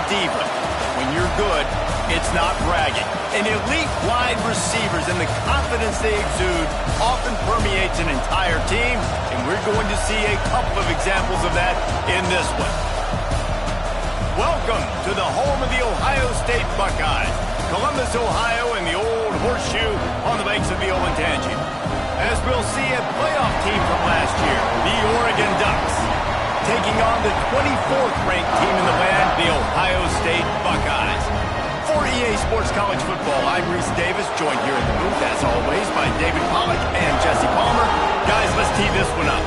diva. When you're good, it's not bragging. And elite wide receivers and the confidence they exude often permeates an entire team, and we're going to see a couple of examples of that in this one. Welcome to the home of the Ohio State Buckeyes, Columbus, Ohio, and the old horseshoe on the banks of the Olentangy. As we'll see a playoff team from last year, the Oregon Ducks, taking on the 24th ranked team in the land, the Ohio State Buckeyes. For EA Sports College Football, I'm Reese Davis, joined here in the booth, as always, by David Pollack and Jesse Palmer. Guys, let's tee this one up.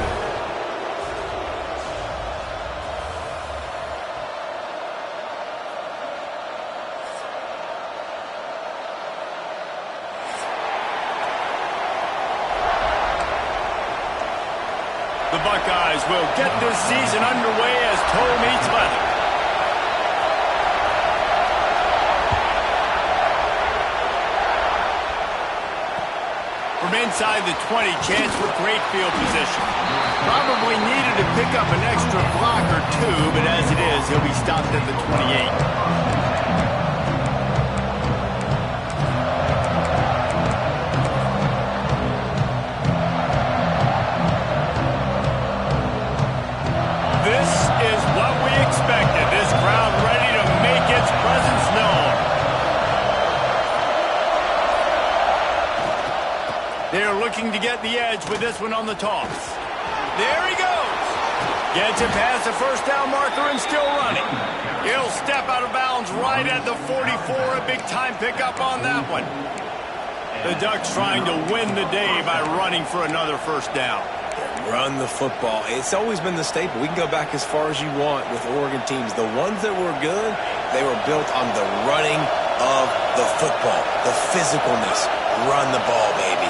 The Buckeyes will get this season underway as toe meets leather. From inside the 20, chance for great field position. Probably needed to pick up an extra block or two, but as it is, he'll be stopped at the 28. This is what we expected. This crowd ready to make its presence known. They're looking to get the edge with this one on the toss. There he goes. Gets it past the first down marker and still running. He'll step out of bounds right at the 44. A big-time pickup on that one. The Ducks trying to win the day by running for another first down. Run the football. It's always been the staple. We can go back as far as you want with Oregon teams. The ones that were good, they were built on the running of the football, the physicalness. Run the ball, baby.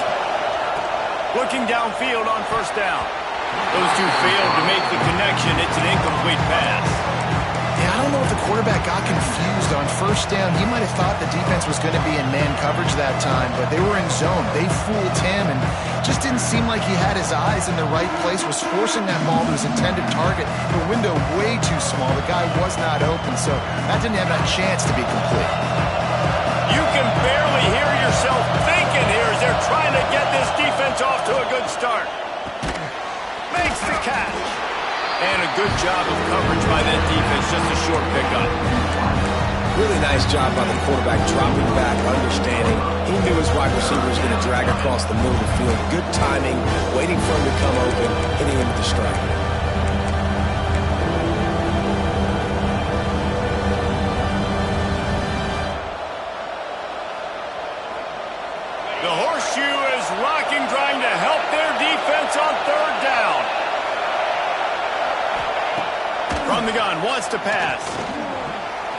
Looking downfield on first down. Those two failed to make the connection. It's an incomplete pass. Yeah, I don't know if the quarterback got confused on first down. He might have thought the defense was going to be in man coverage that time, but they were in zone. They fooled him and just didn't seem like he had his eyes in the right place, was forcing that ball to his intended target. The window way too small. The guy was not open, so that didn't have a chance to be complete. You can barely hear yourself thinking here as they're trying to get this defense off to a good start. Makes the catch. And a good job of coverage by that defense, just a short pickup. Really nice job by the quarterback, dropping back, understanding. He knew his wide receiver was going to drag across the middle of the field. Good timing, waiting for him to come open, hitting him with the strike. The horseshoe is rocking, trying to help their defense on third down. From the gun, wants to pass.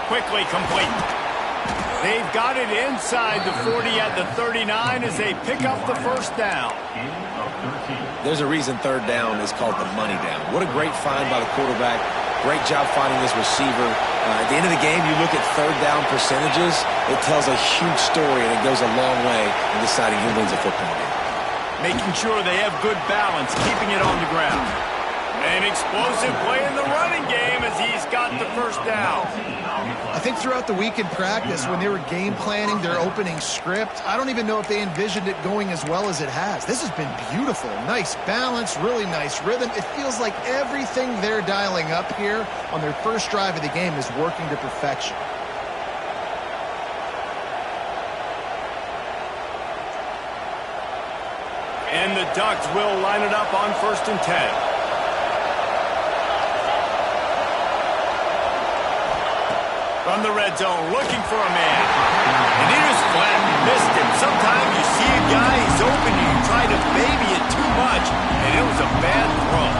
Quickly complete. They've got it inside the 40 at the 39 as they pick up the first down. There's a reason third down is called the money down. What a great find by the quarterback. Great job finding his receiver. At the end of the game, you look at third down percentages. It tells a huge story, and it goes a long way in deciding who wins a football game. Making sure they have good balance, keeping it on the ground. An explosive play in the running game as he's got the first down. I think throughout the week in practice, when they were game planning their opening script, I don't even know if they envisioned it going as well as it has. This has been beautiful. Nice balance, really nice rhythm. It feels like everything they're dialing up here on their first drive of the game is working to perfection. And the Ducks will line it up on 1st and 10. From the red zone, looking for a man. And he just flat missed him. Sometimes you see a guy, he's open, and you try to baby it too much, and it was a bad throw.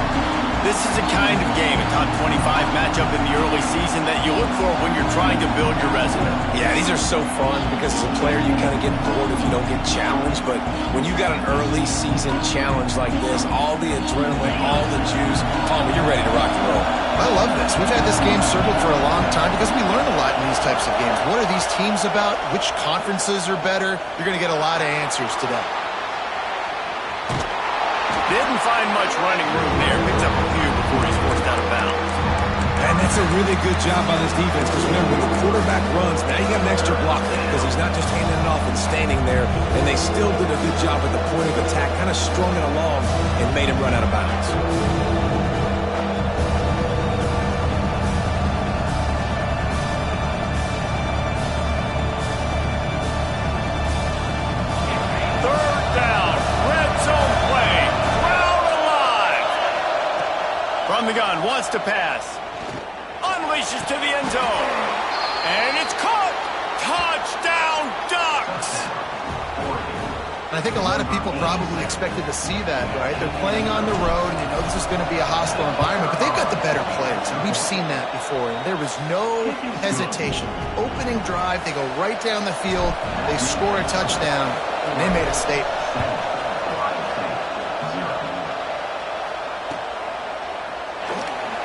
This is the kind of game, a top 25 matchup in the early season that you look for when you're trying to build your resume. Yeah, these are so fun because as a player you kind of get bored if you don't get challenged, but when you got an early season challenge like this, all the adrenaline, all the juice, Palmer, you're ready to rock and roll. I love this. We've had this game circled for a long time because we learn a lot in these types of games. What are these teams about? Which conferences are better? You're going to get a lot of answers today. Didn't find much running room there. Picks up a few before he's forced out of bounds. And That's a really good job by this defense because remember, when the quarterback runs, now you got an extra block there because he's not just handing it off and standing there, and they still did a good job at the point of attack, kind of strung it along and made him run out of bounds. Third down, red zone play, crowd alive. From the gun, wants to pass. Unleashes to the end zone. And it's caught. Touchdown, Ducks. I think a lot of people probably expected to see that, right? They're playing on the road, and you know this is going to be a hostile environment, but they've got the better players, and we've seen that before, and there was no hesitation. Opening drive, they go right down the field, they score a touchdown, and they made a statement.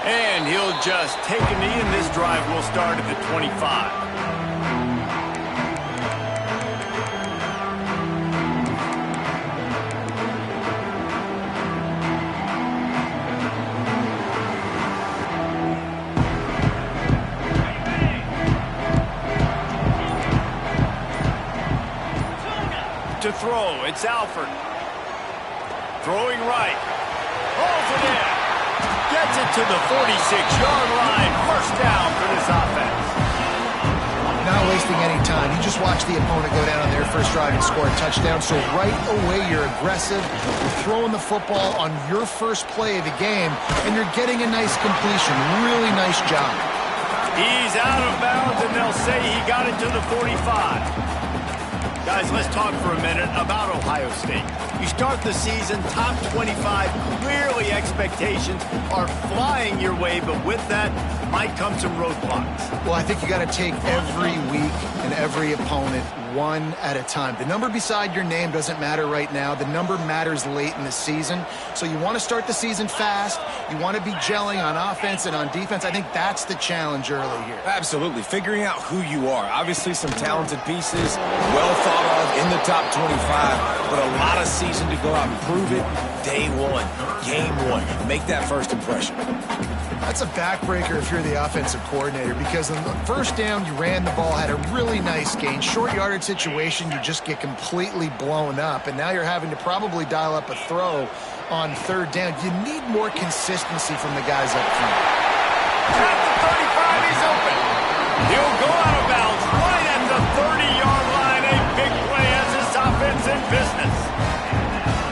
And he'll just take a knee, and this drive will start at the 25. To throw, it's Alford. Throwing right. Rolls it in. Gets it to the 46-yard line. First down for this offense. Not wasting any time. You just watch the opponent go down on their first drive and score a touchdown. So right away, you're aggressive. You're throwing the football on your first play of the game, and you're getting a nice completion. Really nice job. He's out of bounds, and they'll say he got it to the 45. Guys, let's talk for a minute about Ohio State. You start the season top 25. Clearly, expectations are flying your way, but with that might come some roadblocks. Well, I think you got to take every week and every opponent one at a time. The number beside your name doesn't matter right now. The number matters late in the season. So you want to start the season fast. You want to be gelling on offense and on defense. I think that's the challenge early here. Absolutely. Figuring out who you are. Obviously, some talented pieces, well thought of in the top 25, but a lot of season to go out and prove it. Day one, game one. Make that first impression. That's a backbreaker if you're the offensive coordinator, because on the first down, you ran the ball, had a really nice gain. Short yardage situation, you just get completely blown up, and now you're having to probably dial up a throw on third down. You need more consistency from the guys up front. At the 35, he's open. He'll go out of bounds right at the 30-yard line. A big play as this offense in business.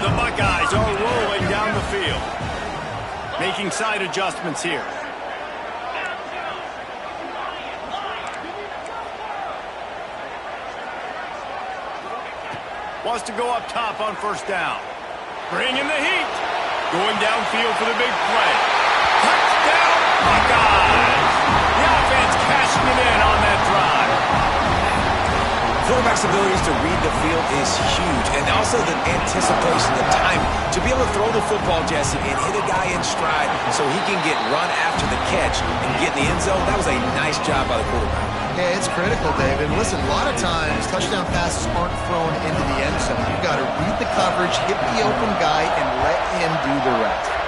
The Buckeyes are rolling down the field. Making side adjustments here. Wants to go up top on first down. Bringing the heat. Going downfield for the big play. Touchdown, Buckeyes! The offense cashing it in on that drive. Quarterback's abilities to read the field is huge, and also the anticipation, the timing. To be able to throw the football, Jesse, and hit a guy in stride so he can get run after the catch and get in the end zone, that was a nice job by the quarterback. Yeah, it's critical, David. Listen, a lot of times touchdown passes aren't thrown into the end zone. You've got to read the coverage, hit the open guy, and let him do the rest.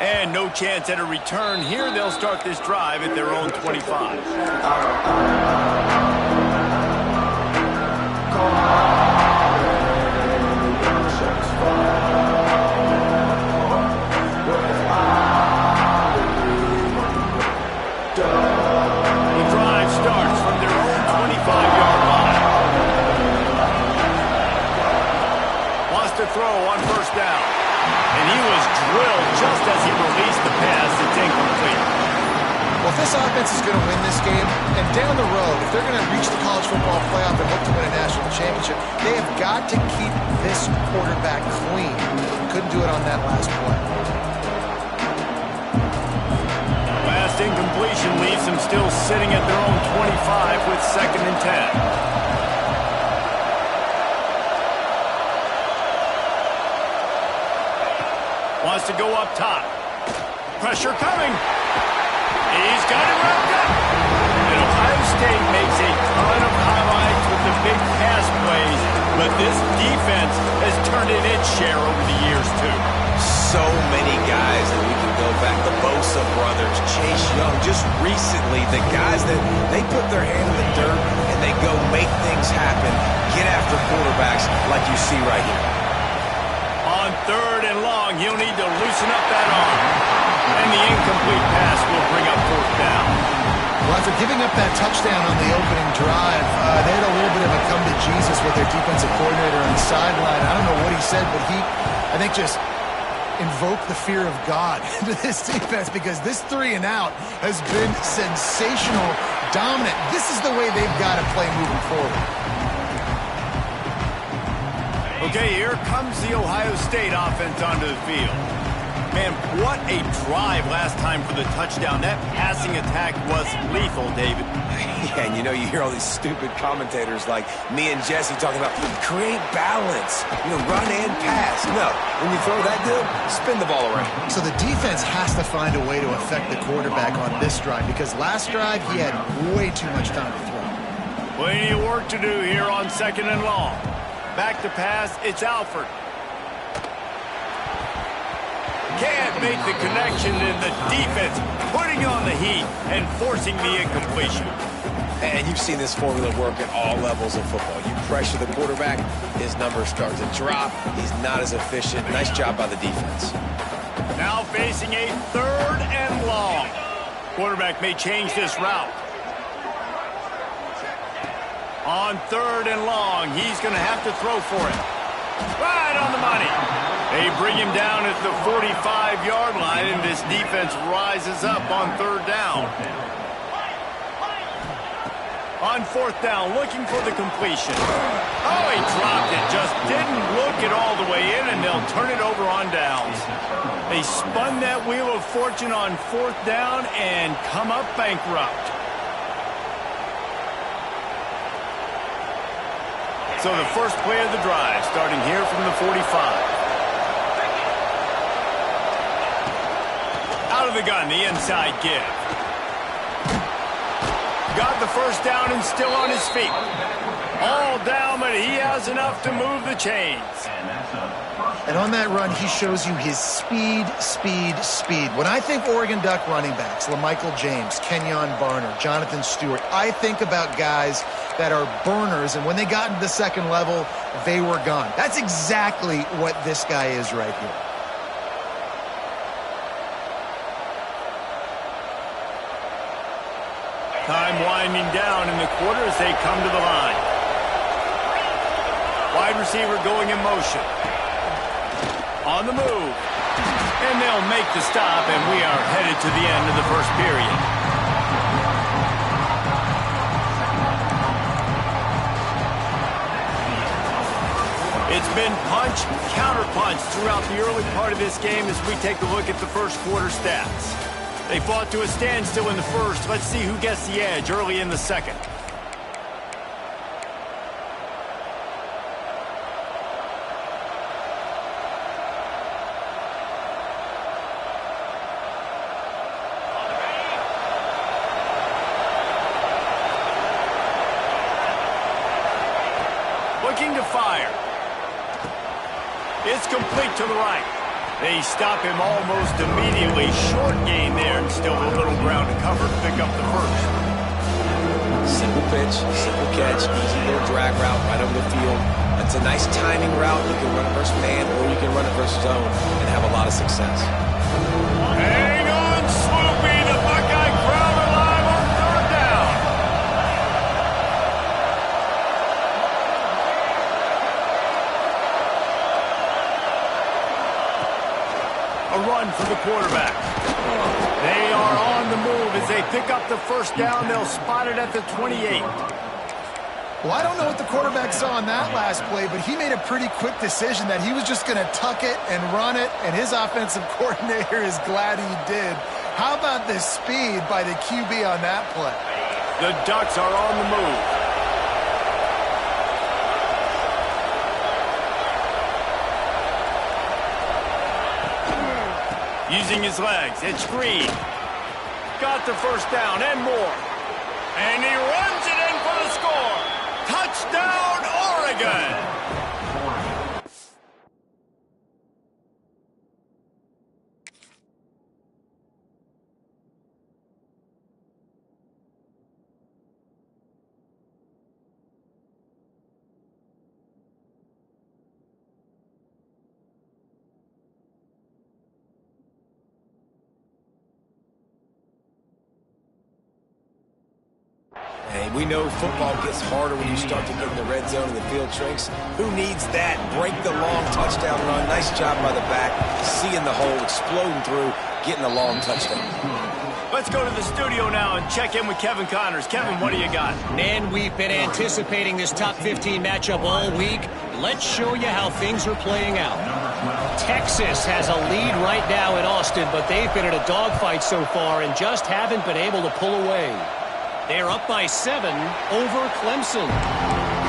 And no chance at a return here. They'll start this drive at their own 25. The drive starts from their own 25-yard line. Wants to throw on first down. And he was drilled just as he released the pass. It's incomplete. Well, if this offense is going to win this game, and down the road, if they're going to reach the college football playoff and look to win a national championship, they have got to keep this quarterback clean. Couldn't do it on that last play. Last incompletion leaves them still sitting at their own 25 with 2nd and 10. Wants to go up top. Pressure coming. He's got it wrapped up. And Ohio State makes a ton of highlights with the big pass plays, but this defense has turned in its share over the years, too. so many guys that we can go back. The Bosa brothers, Chase Young. Just recently, the guys that they put their hand in the dirt and they go make things happen, get after quarterbacks like you see right here. On 3rd and long, he'll need to loosen up that arm. And the incomplete pass will bring up 4th down. Well, after giving up that touchdown on the opening drive, they had a little bit of a come to Jesus with their defensive coordinator on the sideline. I don't know what he said, but he, I think, just invoked the fear of God into this defense, because this 3 and out has been sensational, dominant. This is the way they've got to play moving forward. Okay, here comes the Ohio State offense onto the field. Man, what a drive last time for the touchdown. That passing attack was lethal, David. Yeah, and you hear all these stupid commentators like me and Jesse talking about create balance, run and pass. No, when you throw that deal, spin the ball around. So the defense has to find a way to affect the quarterback on this drive, because last drive he had way too much time to throw. Plenty of work to do here on 2nd and long. Back to pass, it's Alford. Can't make the connection, and the defense putting on the heat and forcing the incompletion. And you've seen this formula work at all levels of football. You pressure the quarterback, his numbers start to drop. He's not as efficient. Nice job by the defense. Now facing a 3rd and long. Quarterback may change this route. On 3rd and long, he's going to have to throw for it. Right on the money. They bring him down at the 45-yard line, and this defense rises up on 3rd down. On 4th down, looking for the completion. Oh, he dropped it. Just didn't look it all the way in, and they'll turn it over on downs. They spun that wheel of fortune on 4th down and come up bankrupt. So the first play of the drive, starting here from the 45. Out of the gun, the inside give. Got the first down and still on his feet. All down, but he has enough to move the chains. And on that run, he shows you his speed, speed, speed. When I think Oregon Duck running backs, LaMichael James, Kenyon Barner, Jonathan Stewart, I think about guys that are burners, and when they got into the second level, they were gone. That's exactly what this guy is right here. Time winding down in the quarter as they come to the line. Wide receiver going in motion. On the move. And they'll make the stop, and we are headed to the end of the first period. It's been punch, counter-punch throughout the early part of this game as we take a look at the first quarter stats. They fought to a standstill in the first. Let's see who gets the edge early in the second. Looking to fire. It's complete to the right. They stop him almost immediately. Short gain there, and still a little ground to cover to pick up the first. Simple pitch, simple catch, easy little drag route right over the field. It's a nice timing route. You can run it versus man, or you can run it versus zone and have a lot of success. Hang on, Swoopy. The Buckeye crowd alive on 3rd down. A run for the quarterback. They are on the move as they pick up the first down. They'll spot it at the 28. Well, I don't know what the quarterback saw on that last play, but he made a pretty quick decision that he was just going to tuck it and run it, and his offensive coordinator is glad he did. How about the speed by the QB on that play? The Ducks are on the move. Using his legs, it's Green. Got the first down and more. And he runs it in for the score. Touchdown, Oregon! game. We know football gets harder when you start to get in the red zone and the field shrinks. Who needs that? Break the long touchdown run. Nice job by the back. Seeing the hole, exploding through, getting a long touchdown. Let's go to the studio now and check in with Kevin Connors. Kevin, what do you got? Man, we've been anticipating this top 15 matchup all week. Let's show you how things are playing out. Texas has a lead right now in Austin, but they've been in a dogfight so far and just haven't been able to pull away. They're up by 7 over Clemson.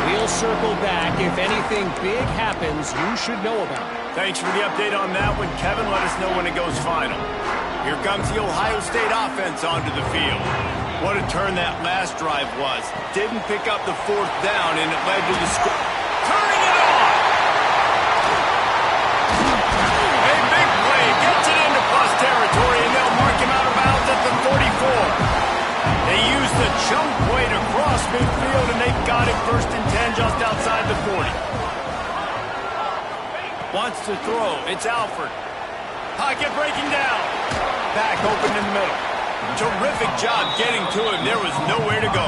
We'll circle back. If anything big happens, you should know about it. Thanks for the update on that one, Kevin. Let us know when it goes final. Here comes the Ohio State offense onto the field. What a turn that last drive was. Didn't pick up the 4th down, and it led to the score. Turning it on! A big play gets it into plus territory, and they'll mark him out of bounds at the 44. They used the chunk play to cross midfield, and they've got it 1st and 10 just outside the 40. Wants to throw. It's Alford. Pocket breaking down. Back open in the middle. Terrific job getting to him. There was nowhere to go.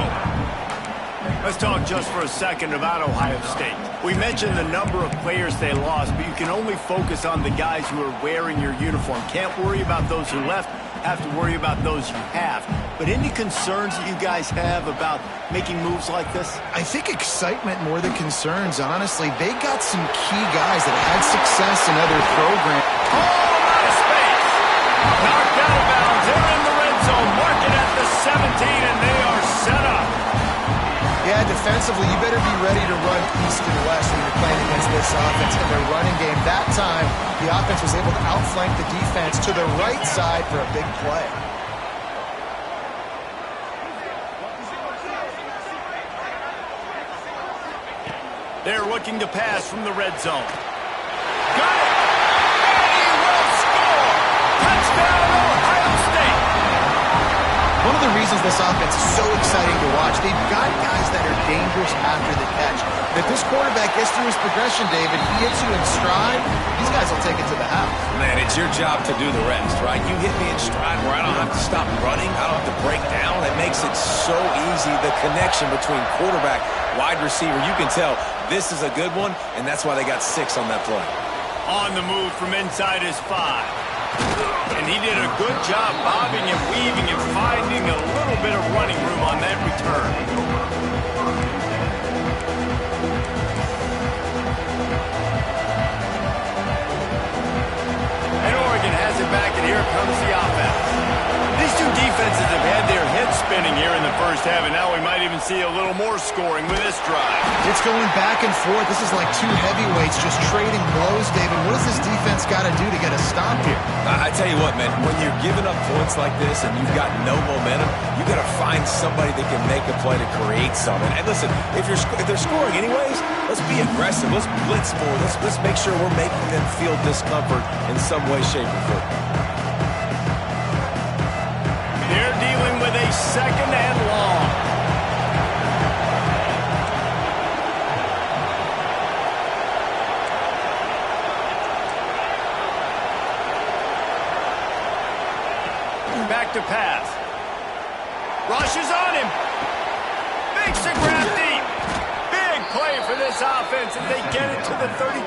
Let's talk just for a second about Ohio State. We mentioned the number of players they lost, but you can only focus on the guys who are wearing your uniform. Can't worry about those who left. Have to worry about those you have. But any concerns that you guys have about making moves like this? I think excitement more than concerns, honestly. They got some key guys that had success in other programs. Oh, out of space. Knocked out of bounds. They're in the red zone. Mark it at the 17, and they are set up. Yeah, defensively, you better be ready to run east and west when you're playing against this offense. In their running game, that time, the offense was able to outflank the defense to the right side for a big play. They're looking to pass from the red zone. Got it! And he will score! Touchdown, Ohio State! One of the reasons this offense is so exciting to watch, they've got guys that are dangerous after the catch. If this quarterback gets through his progression, David, he hits you in stride, these guys will take it to the house. Man, it's your job to do the rest, right? You hit me in stride where I don't have to stop running. I don't have to break down. It makes it so easy, the connection between quarterback, wide receiver. You can tell this is a good one, and that's why they got 6 on that play. On the move from inside his 5. And he did a good job bobbing and weaving and finding a little bit of running room on that return. And Oregon has it back, and here comes the offense. These two defenses have had their heads spinning here in the first half, and now we might even see a little more scoring with this drive. It's going back and forth. This is like two heavyweights just trading blows, David. What does this defense got to do to get a stop here? I tell you what, man, when you're giving up points like this and you've got no momentum, you got to find somebody that can make a play to create something. And listen, if they're scoring anyways, let's be aggressive. Let's blitz more. Let's make sure we're making them feel discomfort in some way, shape, or form. They're dealing with a 2nd and long. Back to pass. Rushes on him. Makes a grab deep. Big play for this offense, and they get it to the 32.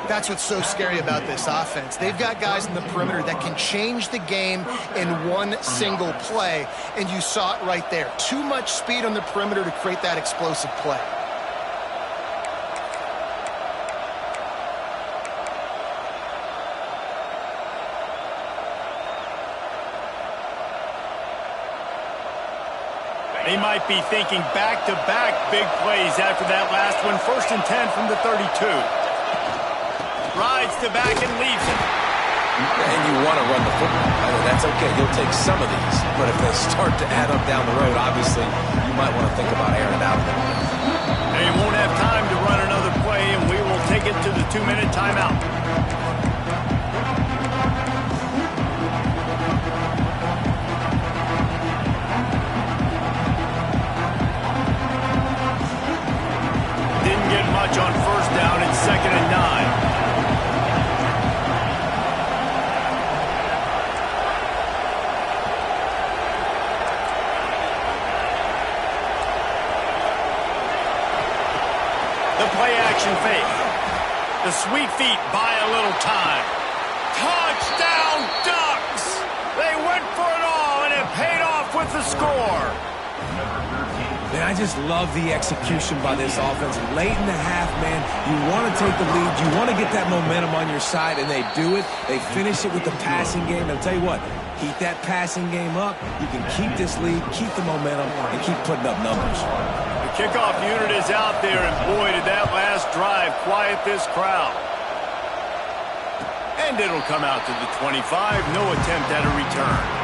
That's what's so scary about this offense. They've got guys in the perimeter that can change the game in one single play, and you saw it right there. Too much speed on the perimeter to create that explosive play. They might be thinking back-to-back big plays after that last one. 1st and 10 from the 32. Rides to back and leaves it. And you want to run the football. I mean, that's okay. You'll take some of these. But if they start to add up down the road, obviously, you might want to think about airing it out. They won't have time to run another play, and we will take it to the 2-minute timeout. Didn't get much on 1st down. It's 2nd and 9. The play-action fake. The sweet feet buy a little time. Touchdown, Ducks! They went for it all, and it paid off with the score. Man, I just love the execution by this offense. Late in the half, man, you want to take the lead. You want to get that momentum on your side, and they do it. They finish it with the passing game. I'll tell you what, keep that passing game up. You can keep this lead, keep the momentum, and keep putting up numbers. The kickoff unit is out there, and boy, did that last drive quiet this crowd. And it'll come out to the 25. No attempt at a return.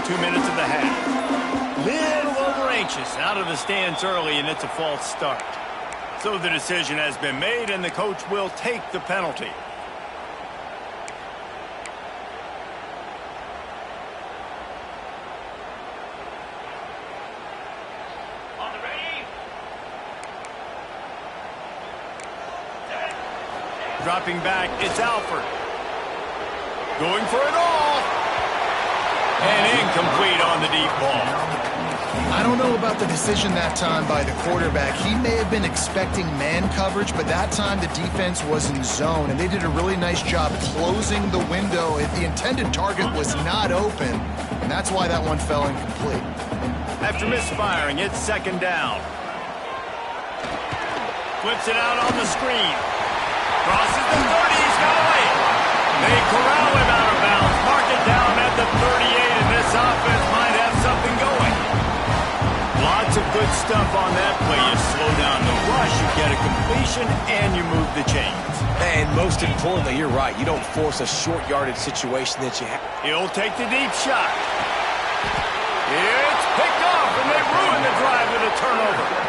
2 minutes of the half. Little over anxious, out of the stands early, and it's a false start. So the decision has been made, and the coach will take the penalty. On the ready. Dropping back, it's Alford. Going for it all. And incomplete on the deep ball. I don't know about the decision that time by the quarterback. He may have been expecting man coverage, but that time the defense was in zone, and they did a really nice job closing the window. The intended target was not open, and that's why that one fell incomplete. After misfiring, it's second down. Flips it out on the screen. Crosses the 30, he's got away. They corral him out of bounds. Mark it down at the 38, and this offense might have something going. Lots of good stuff on that play. You slow down the rush, you get a completion, and you move the chains. And most importantly, you're right. You don't force a short yardage situation that you have. He'll take the deep shot. It's picked off, and they ruin the drive with a turnover.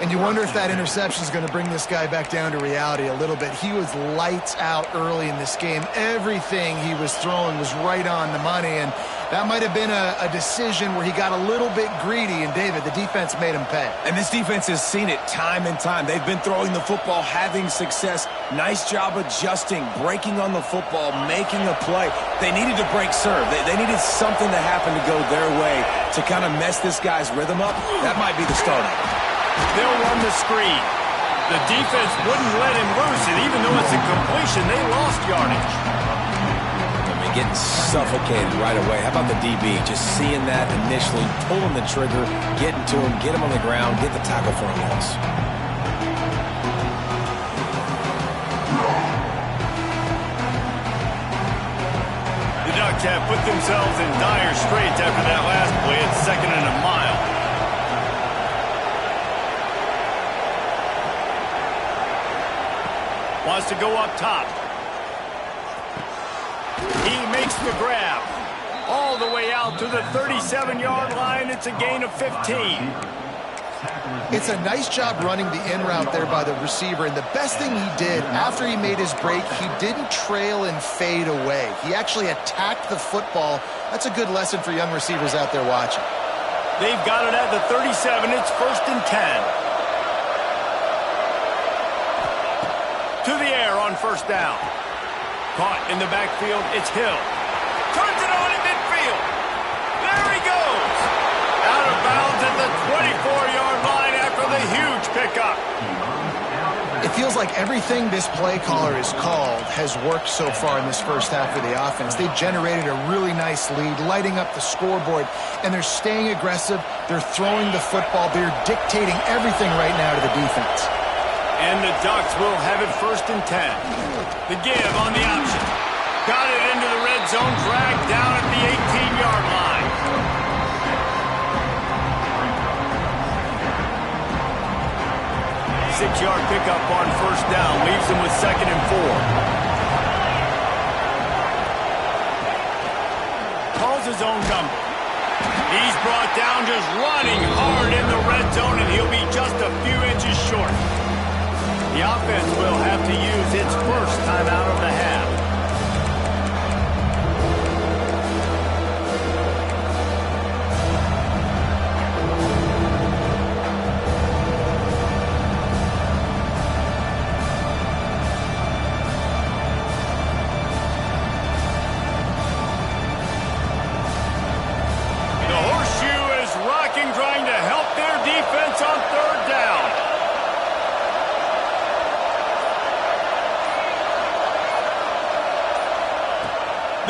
And you wonder if that interception is going to bring this guy back down to reality a little bit. He was lights out early in this game. Everything he was throwing was right on the money, and that might have been a decision where he got a little bit greedy, and David, the defense made him pay. And this defense has seen it time and time. They've been throwing the football, having success. Nice job adjusting, breaking on the football, making a play. They needed to break serve. They needed something to happen to go their way to kind of mess this guy's rhythm up. That might be the start of it. They'll run the screen. The defense wouldn't let him loose, and even though it's a completion, they lost yardage. I mean, getting suffocated right away. How about the DB? Just seeing that initially, pulling the trigger, getting to him, get him on the ground, get the tackle for a loss. The Ducks have put themselves in dire straits after that last play. It's second and a mile. Wants to go up top. He makes the grab. All the way out to the 37-yard line. It's a gain of 15. It's a nice job running the in route there by the receiver, and the best thing he did after he made his break, he didn't trail and fade away. He actually attacked the football. That's a good lesson for young receivers out there watching. They've got it at the 37. It's first and 10. To the air on first down. Caught in the backfield, it's Hill. Turns it on in midfield. There he goes. Out of bounds at the 24-yard line after the huge pickup. It feels like everything this play caller has called has worked so far in this first half of the offense. They've generated a really nice lead, lighting up the scoreboard, and they're staying aggressive. They're throwing the football. They're dictating everything right now to the defense. And the Ducks will have it first and 10. The give on the option. Got it into the red zone, dragged down at the 18-yard line. Six-yard pickup on first down, leaves them with second and 4. Calls his own number. He's brought down just running hard in the red zone, and he'll be just a few inches short. The offense will have to use its first timeout of the half.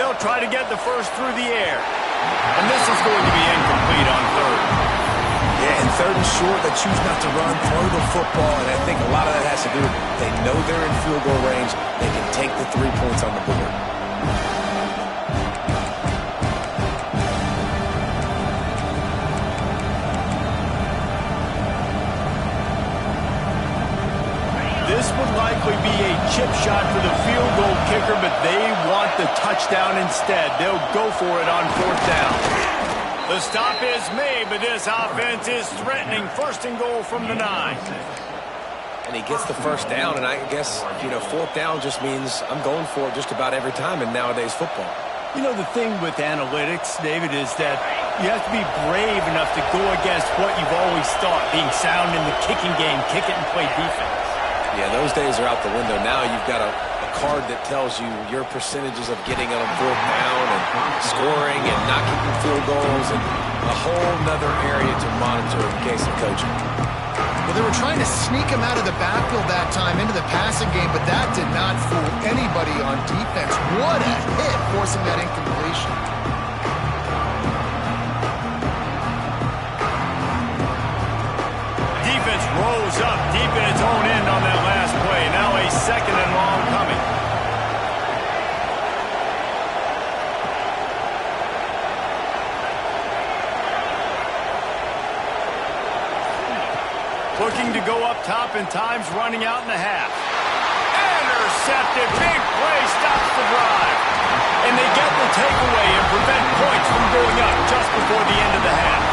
They'll try to get the first through the air. And this is going to be incomplete on third. Yeah, and third and short, they choose not to run, throw the football, and I think a lot of that has to do with they know they're in field goal range. They can take the 3 points on the board. This would likely be a chip shot for the field goal kicker, but they want the touchdown instead. They'll go for it on fourth down. The stop is made, but this offense is threatening first and goal from the 9. And he gets the first down, and I guess, fourth down just means I'm going for it just about every time in nowadays football. You know, the thing with analytics, David, is that you have to be brave enough to go against what you've always thought, being sound in the kicking game, kick it and play defense. Yeah, those days are out the window. Now you've got a card that tells you your percentages of getting on fourth down and scoring and not kicking field goals and a whole nother area to monitor in case of coaching. Well, they were trying to sneak him out of the backfield that time into the passing game, but that did not fool anybody on defense. What a hit, forcing that incompletion. Defense rose up deep in its own end on that last play. Now a second and long coming. Looking to go up top, and time's running out in the half. Intercepted. Big play stops the drive. And they get the takeaway and prevent points from going up just before the end of the half.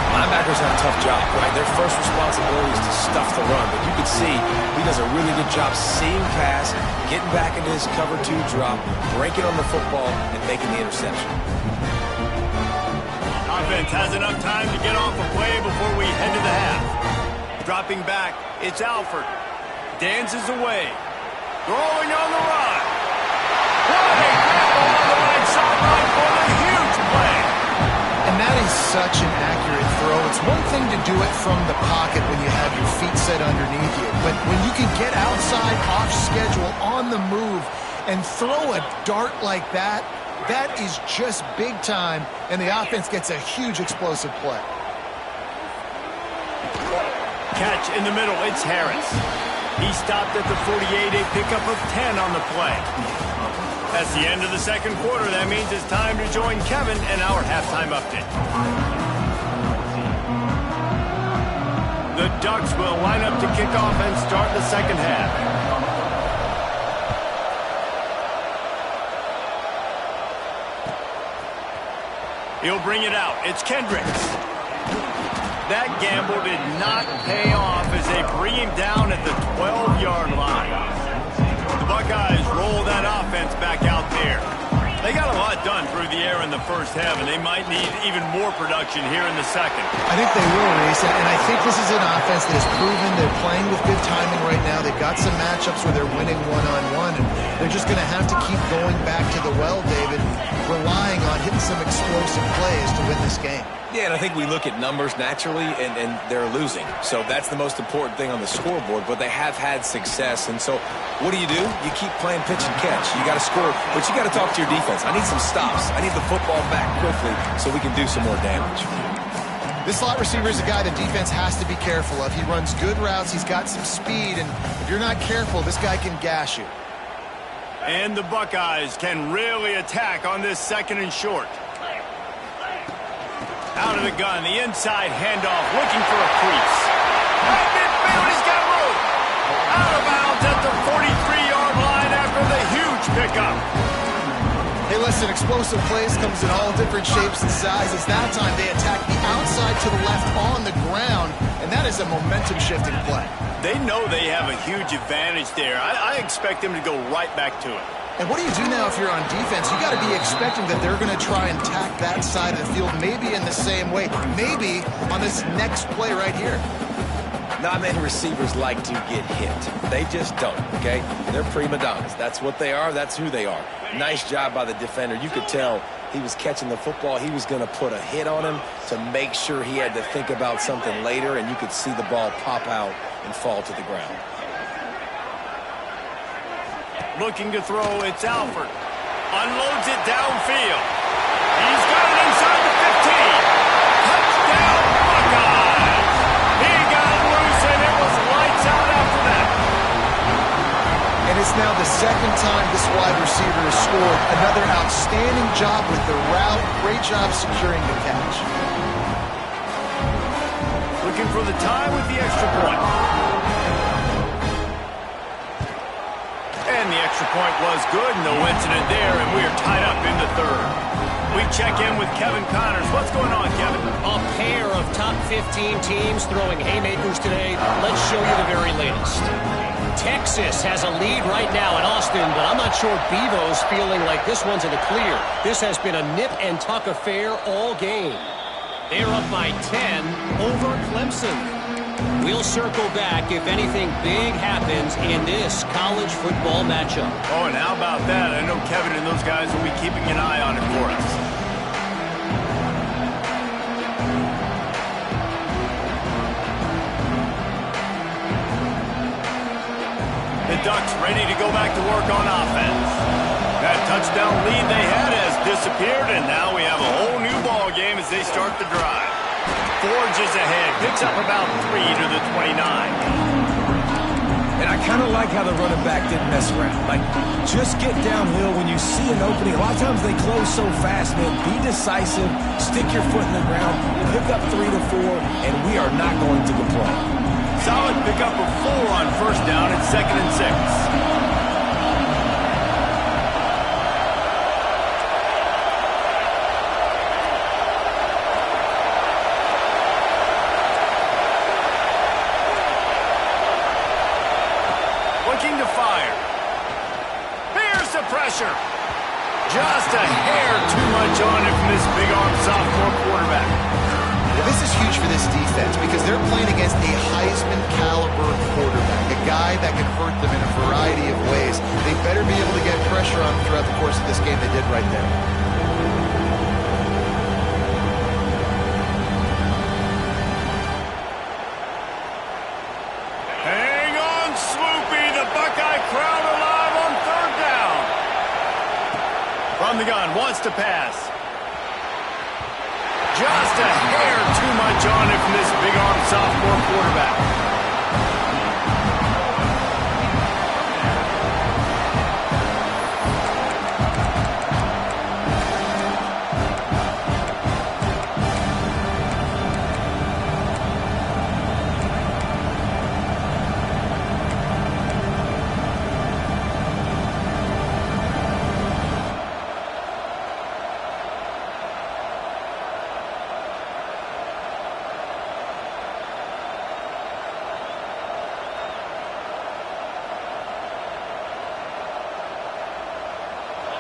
Linebackers have a tough job, right? Their first responsibility is to stuff the run, but you can see he does a really good job seeing pass, getting back into his cover 2 drop, breaking on the football, and making the interception. Offense has enough time to get off a play before we head to the half. Dropping back, it's Alford. Dances away. Throwing on the run. What a grab on the right sideline for the huge play. And that is such an accurate throw. It's one thing to do it from the pocket when you have your feet set underneath you, but when you can get outside, off schedule, on the move, and throw a dart like that, that is just big time, and the offense gets a huge explosive play. Catch in the middle, it's Harris. He stopped at the 48, a pickup of 10 on the play. That's the end of the second quarter. That means it's time to join Kevin in our halftime update. The Ducks will line up to kick off and start the second half. He'll bring it out. It's Kendricks. That gamble did not pay off as they bring him down at the 12-yard line. The Buckeyes roll that offense back out there. They got a lot done through the air in the first half, and they might need even more production here in the second. I think they will, Reese, and I think this is an offense that has proven they're playing with good timing right now. They've got some matchups where they're winning one-on-one, and they're just going to have to keep going back to the well, David, relying on hitting some explosive plays to win this game. Yeah, and I think we look at numbers naturally, and they're losing. So that's the most important thing on the scoreboard, but they have had success. And so what do? You keep playing pitch and catch. You got to score, but you got to talk to your defense. I need some stops. I need the football back quickly so we can do some more damage. This slot receiver is a guy the defense has to be careful of. He runs good routes. He's got some speed, and if you're not careful, this guy can gash you. And the Buckeyes can really attack on this second and short. Out of the gun, the inside handoff, looking for a crease. Right midfield, he's got room. Out of bounds at the 43-yard line after the huge pickup. Hey, listen, explosive plays comes in all different shapes and sizes. That time they attack the outside to the left on the ground, and that is a momentum-shifting play. They know they have a huge advantage there. I expect them to go right back to it. And what do you do now if you're on defense? You got to be expecting that they're going to try and attack that side of the field, maybe in the same way, maybe on this next play right here. Not many receivers like to get hit. They just don't, okay? They're prima donnas. That's what they are. That's who they are. Nice job by the defender. You could tell he was catching the football. He was going to put a hit on him to make sure he had to think about something later, and you could see the ball pop out and fall to the ground. Looking to throw, it's Alford. Unloads it downfield. He's got it inside the 15. Touchdown, Buckeyes! He got loose, and it was lights out after that. And it's now the second time this wide receiver has scored. Another outstanding job with the route. Great job securing the catch. Looking for the tie with the extra point. And the extra point was good. No incident there, and we are tied up in the third. We check in with Kevin Connors. What's going on, Kevin? A pair of top 15 teams throwing haymakers today. Let's show you the very latest. Texas has a lead right now in Austin, but I'm not sure Bevo's feeling like this one's in the clear. This has been a nip-and-tuck affair all game. They're up by 10 over Clemson. We'll circle back if anything big happens in this college football matchup. Oh, and how about that? I know Kevin and those guys will be keeping an eye on it for us. The Ducks ready to go back to work on offense. That touchdown lead they had has disappeared, and now we have a whole new ball game as they start the drive. Forges ahead, picks up about 3 to the 29. And I kind of like how the running back didn't mess around. Like, just get downhill when you see an opening. A lot of times they close so fast, man. Be decisive, stick your foot in the ground, pick up 3 to 4, and we are not going to complain. Solid pickup of 4 on first down and 2nd and 6. Looking to fire. Here's the pressure. Just a hair too much on it from this big-arm sophomore quarterback. Well, this is huge for this defense because they're playing against a Heisman-caliber quarterback, a guy that can hurt them in a variety of ways. They better be able to get pressure on him throughout the course of this game. They did right there. From the gun, wants to pass. Just a hair too much on it from this big-arm sophomore quarterback.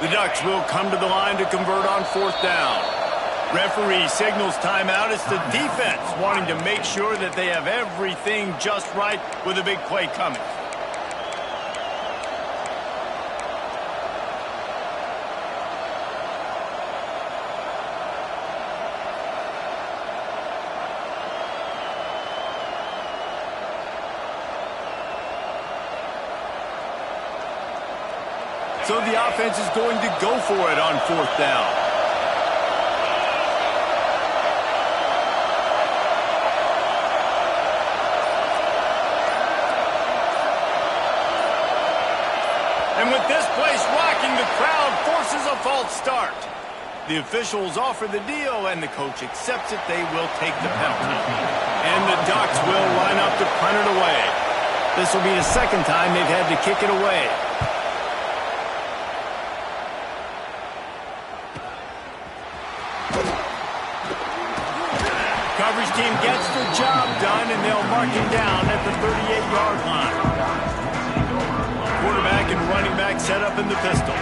The Ducks will come to the line to convert on 4th down. Referee signals timeout. It's the defense wanting to make sure that they have everything just right with a big play coming. So the offense is going to go for it on 4th down. And with this place rocking, the crowd forces a false start. The officials offer the deal, and the coach accepts it. They will take the penalty. And the Ducks will line up to punt it away. This will be the second time they've had to kick it away. Coverage team gets the job done, and they'll mark him down at the 38-yard line. Quarterback and running back set up in the pistol.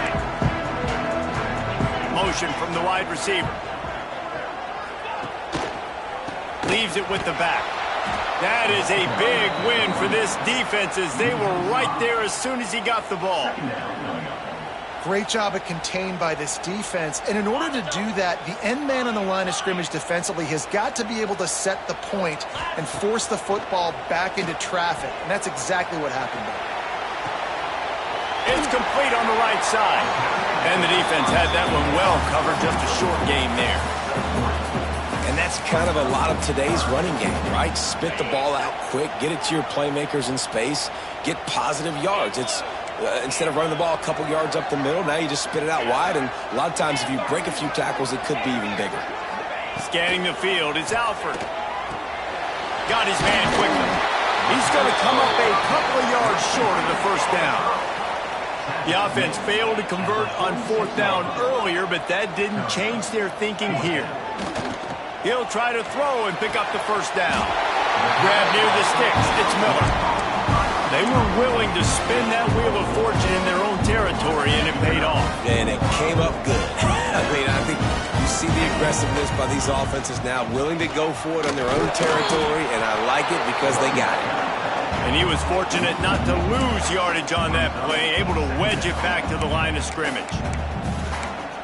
Motion from the wide receiver. Leaves it with the back. That is a big win for this defense as they were right there as soon as he got the ball. Great job at contained by this defense. And in order to do that, the end man on the line of scrimmage defensively has got to be able to set the point and force the football back into traffic. And that's exactly what happened there. It's complete on the right side. And the defense had that one well covered, just a short game there. And that's kind of a lot of today's running game, right? Spit the ball out quick, get it to your playmakers in space, get positive yards. It's instead of running the ball a couple yards up the middle, now you just spit it out wide, and a lot of times if you break a few tackles, it could be even bigger. Scanning the field, it's Alford. Got his man quickly. He's going to come up a couple of yards short of the first down. The offense failed to convert on fourth down earlier, but that didn't change their thinking here. He'll try to throw and pick up the first down. Grab near the sticks. It's Miller. They were willing to spin that wheel of fortune in their own territory, and it paid off. And it came up good. I mean, I think you see the aggressiveness by these offenses now, willing to go for it on their own territory, and I like it because they got it. And he was fortunate not to lose yardage on that play, able to wedge it back to the line of scrimmage.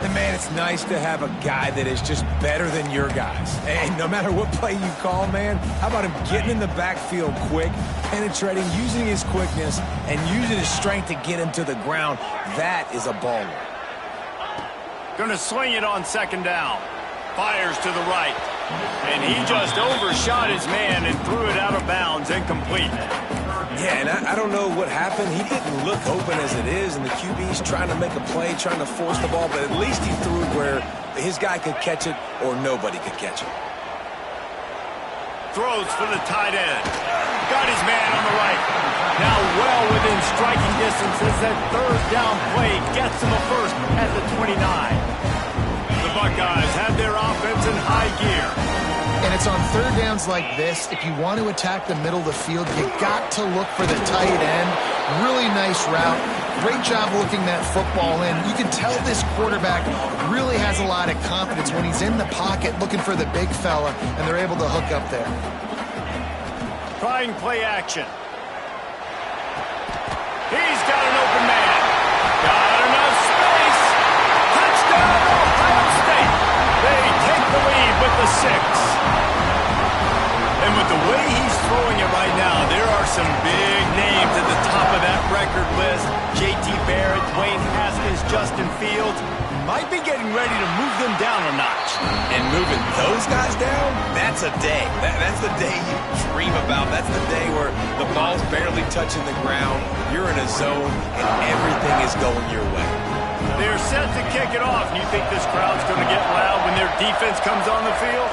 And, man, it's nice to have a guy that is just better than your guys. And no matter what play you call, man, how about him getting in the backfield quick, penetrating, using his quickness, and using his strength to get him to the ground? That is a baller. Going to swing it on second down. Fires to the right. And he just overshot his man and threw it out of bounds, incomplete. Yeah, and I don't know what happened. He didn't look open as it is, and the QB's trying to make a play, trying to force the ball, but at least he threw it where his guy could catch it or nobody could catch it. Throws for the tight end. Got his man on the right. Now well within striking distance as that third down play gets him a first at the 29. The Buckeyes have their offense in high gear. And it's on third downs like this, if you want to attack the middle of the field, you got to look for the tight end. Really nice route. Great job looking that football in. You can tell this quarterback really has a lot of confidence when he's in the pocket looking for the big fella, and they're able to hook up there. Trying play action. He's got an open man. Got enough space. Touchdown, Ohio State. They take the lead with the 6. And with the way he's throwing it right now, there are some big names at the top of that record list. J.T. Barrett, Dwayne Haskins, Justin Fields. Might be getting ready to move them down a notch. And moving those guys down, that's a day. That's the day you dream about. That's the day where the ball's barely touching the ground. You're in a zone, and everything is going your way. They're set to kick it off. Do you think this crowd's going to get loud when their defense comes on the field?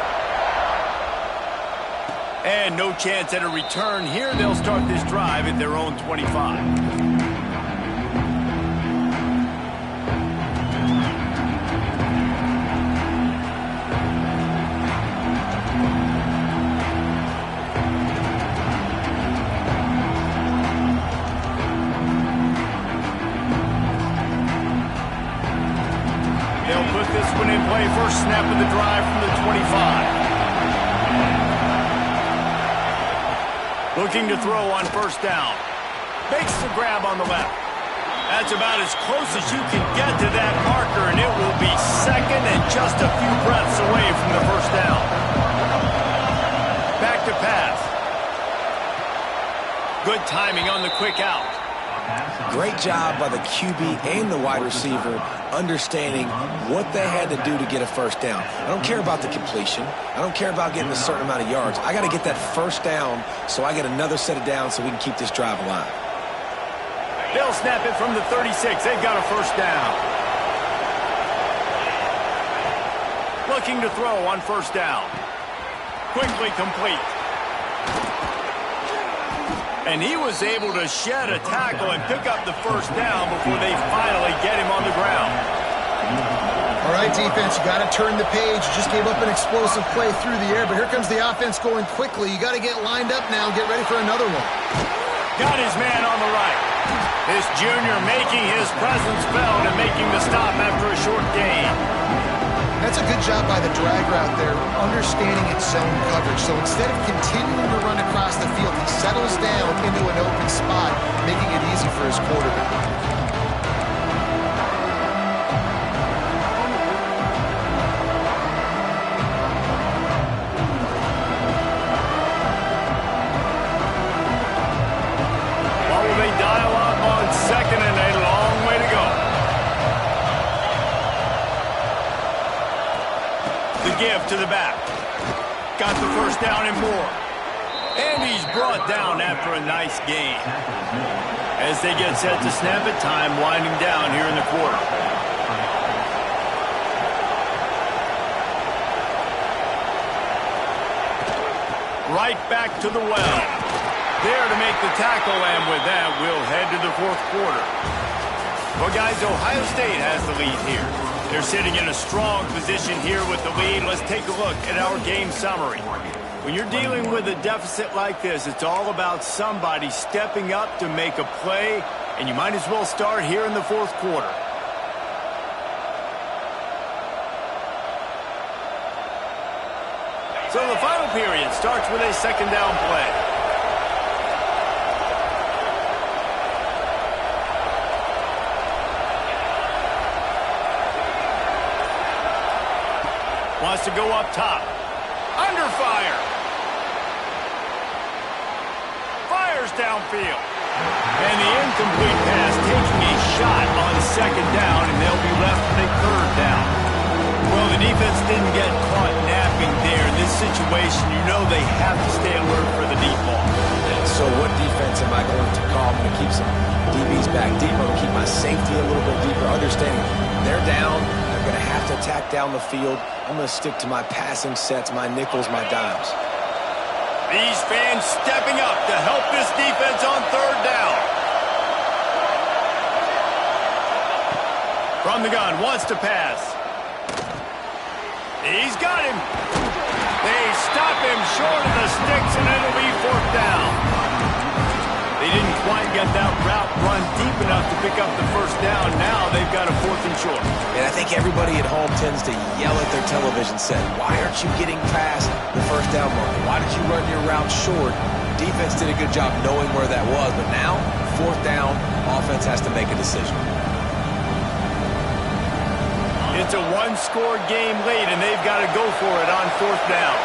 And no chance at a return here. They'll start this drive at their own 25. They'll put this one in play. First snap of the drive from the 25. Looking to throw on first down. Makes the grab on the left. That's about as close as you can get to that marker, and it will be second and just a few breaths away from the first down. Back to pass. Good timing on the quick out. Great job by the QB and the wide receiver understanding what they had to do to get a first down. I don't care about the completion. I don't care about getting a certain amount of yards. I got to get that first down so I get another set of downs so we can keep this drive alive. They'll snap it from the 36. They've got a first down. Looking to throw on first down. Quickly complete. And he was able to shed a tackle and pick up the first down before they finally get him on the ground. All right, defense, you got to turn the page. You just gave up an explosive play through the air, but here comes the offense going quickly. You got to get lined up now and get ready for another one. Got his man on the right. This junior making his presence felt and making the stop after a short gain. That's a good job by the drag route there, understanding its zone coverage. So instead of continuing to run across the field, he settles down into an open spot, making it easy for his quarterback. The give to the back. Got the first down and more. And he's brought down after a nice gain. As they get set to snap it, time winding down here in the quarter. Right back to the well. There to make the tackle, and with that, we'll head to the fourth quarter. Well, guys, Ohio State has the lead here. They're sitting in a strong position here with the lead. Let's take a look at our game summary. When you're dealing with a deficit like this, it's all about somebody stepping up to make a play, and you might as well start here in the fourth quarter. So the final period starts with a second down play. Wants to go up top. Under fire. Fires downfield. And the incomplete pass taking a shot on second down, and they'll be left with a third down. Well, the defense didn't get caught napping there. In this situation, you know they have to stay alert for the deep ball. So what defense am I going to call? I'm going to keep some DBs back deeper. I'm going to keep my safety a little bit deeper. Understanding they're down. They're going to have to attack down the field. I'm going to stick to my passing sets, my nickels, my dimes. These fans stepping up to help this defense on third down. From the gun, wants to pass. He's got him. They stop him short of the sticks, and it'll be fourth down. They didn't quite get that route run deep enough to pick up the first down. Now they've got a fourth and short. And I think everybody at home tends to yell at their television set. Why aren't you getting past the first down marker? Why did you run your route short? Defense did a good job knowing where that was. But now, fourth down, offense has to make a decision. It's a one-score game late, and they've got to go for it on fourth down.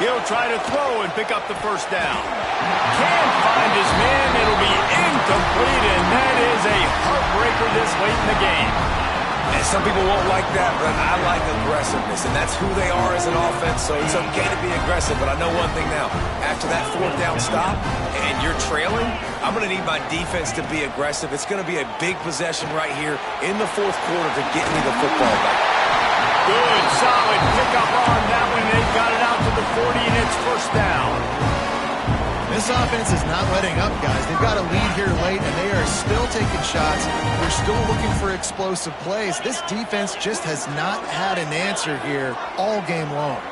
He'll try to throw and pick up the first down. Can't find his man. It'll be incomplete, and that is a heartbreaker this late in the game. And some people won't like that, but I like aggressiveness, and that's who they are as an offense, so it's okay to be aggressive. But I know one thing now. After that fourth down stop and you're trailing, I'm going to need my defense to be aggressive. It's going to be a big possession right here in the fourth quarter to get me the football back. Good, solid pickup on that one. They've got it out to the 40, and it's first down. This offense is not letting up, guys. They've got a lead here late, and they are still taking shots. They're still looking for explosive plays. This defense just has not had an answer here all game long.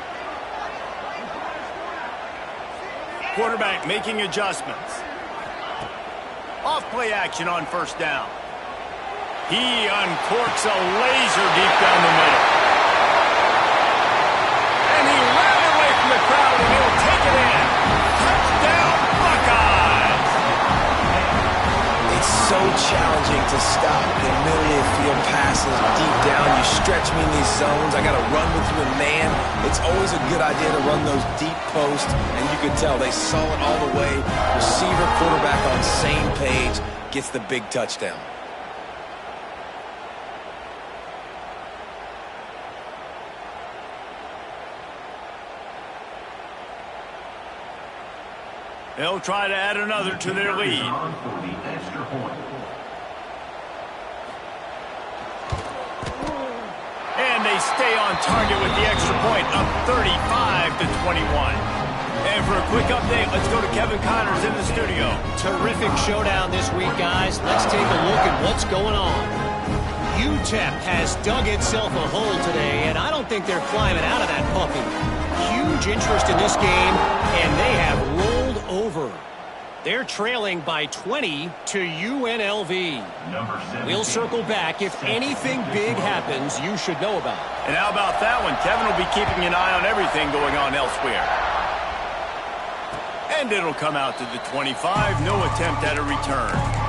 Quarterback making adjustments. Off play action on first down. He uncorks a laser deep down the middle. And he ran away from the crowd, and he'll take it in. Touchdown, Buckeyes! It's so challenging to stop the middle of the field passes deep down. You stretch me in these zones. I got to run with you in man. It's always a good idea to run those deep posts, and you can tell they saw it all the way. Receiver, quarterback on same page, gets the big touchdown. They'll try to add another to their lead. And they stay on target with the extra point, up 35-21. And for a quick update, let's go to Kevin Connors in the studio. Terrific showdown this week, guys. Let's take a look at what's going on. UTEP has dug itself a hole today, and I don't think they're climbing out of that puppy. Huge interest in this game, and they have rolled over. They're trailing by 20 to UNLV. We'll circle back. If anything big happens, you should know about it. And how about that one? Kevin will be keeping an eye on everything going on elsewhere. And it'll come out to the 25. No attempt at a return.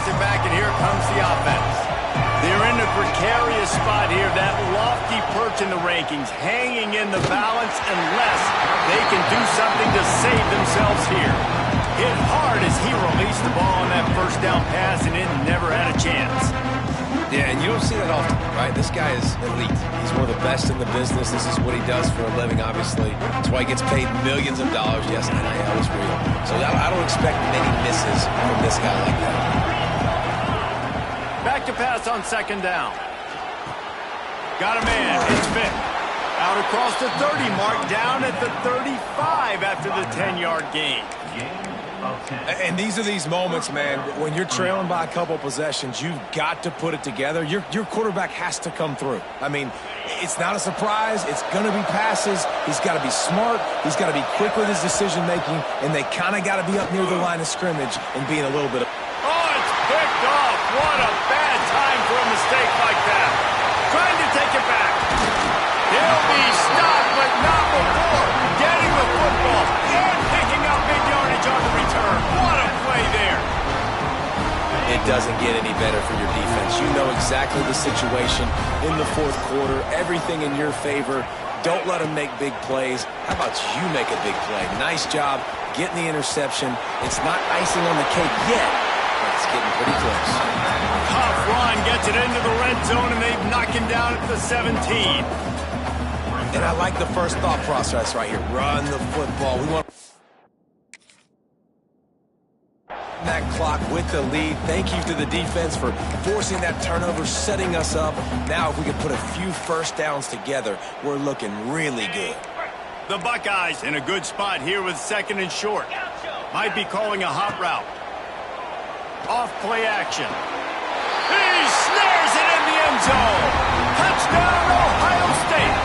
it back, and here comes the offense. They're in a precarious spot here, that lofty perch in the rankings, hanging in the balance unless they can do something to save themselves here. Hit hard as he released the ball on that first down pass, and it never had a chance. Yeah, and you don't see that often, right? This guy is elite. He's one of the best in the business. This is what he does for a living, obviously. That's why he gets paid millions of dollars. Yes, NIL is real. So I don't expect many misses from this guy like that. Back to pass on second down. Got a man. It's Vick. Out across the 30 mark, down at the 35 after the 10-yard gain. And these are these moments, man, when you're trailing by a couple possessions, you've got to put it together. Your quarterback has to come through. I mean, it's not a surprise. It's going to be passes. He's got to be smart. He's got to be quick with his decision-making, and they kind of got to be up near the line of scrimmage and being a little bit of... Oh, it's picked off. What a bad time for a mistake like that. Trying to take it back. He'll be stopped, but not before getting the football and picking up big yardage on the return. What a play there. It doesn't get any better for your defense. You know exactly the situation in the fourth quarter, everything in your favor. Don't let them make big plays. How about you make a big play? Nice job getting the interception. It's not icing on the cake yet, but it's getting pretty close. Tough run gets it into the red zone, and they've knocked him down at the 17. And I like the first thought process right here. Run the football. We want that clock with the lead. Thank you to the defense for forcing that turnover, setting us up. Now if we can put a few first downs together, we're looking really good. The Buckeyes in a good spot here with second and short. Might be calling a hot route. Off play action. He snares it in the end zone. Touchdown, Ohio State.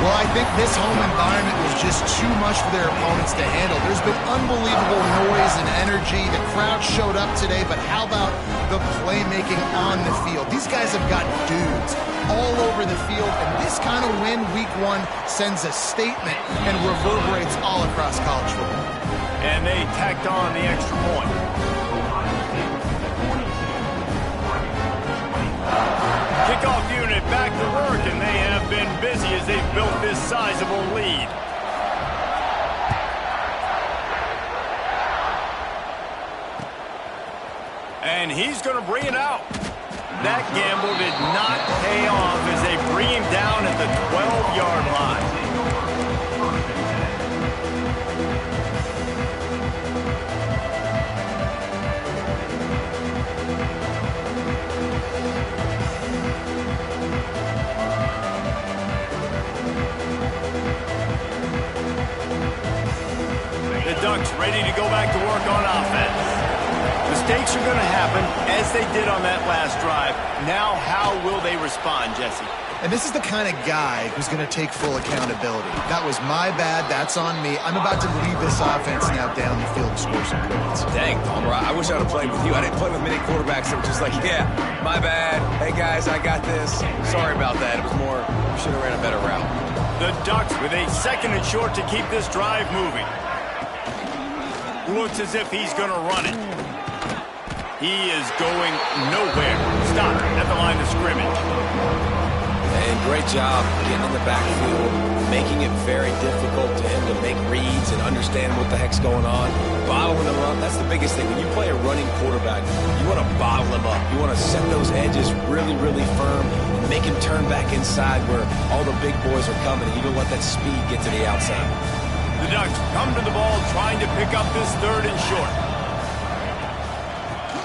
Well, I think this home environment was just too much for their opponents to handle. There's been unbelievable noise and energy. The crowd showed up today, but how about the playmaking on the field? These guys have got dudes all over the field, and this kind of win week one sends a statement and reverberates all across college football. And they tacked on the extra point. Kickoff unit back to work, and they have been busy as they've built this sizable lead. And he's going to bring it out. That gamble did not pay off as they bring him down at the 12-yard line. Ducks ready to go back to work on offense. Mistakes are going to happen, as they did on that last drive. Now, how will they respond, Jesse? And this is the kind of guy who's going to take full accountability. That was my bad. That's on me. I'm about to lead this offense now down the field to score some points. Dang, Palmer, I wish I would have played with you. I didn't play with many quarterbacks that were just like, yeah, my bad. Hey, guys, I got this. Sorry about that. It was more, we should have ran a better route. The Ducks with a second and short to keep this drive moving. Looks as if he's going to run it. He is going nowhere. Stop at the line of scrimmage. And great job getting in the backfield, making it very difficult to him to make reads and understand what the heck's going on. Bottling them up, that's the biggest thing. When you play a running quarterback, you want to bottle them up. You want to set those edges really, really firm and make him turn back inside where all the big boys are coming. You don't let that speed get to the outside. The Ducks come to the ball trying to pick up this third and short.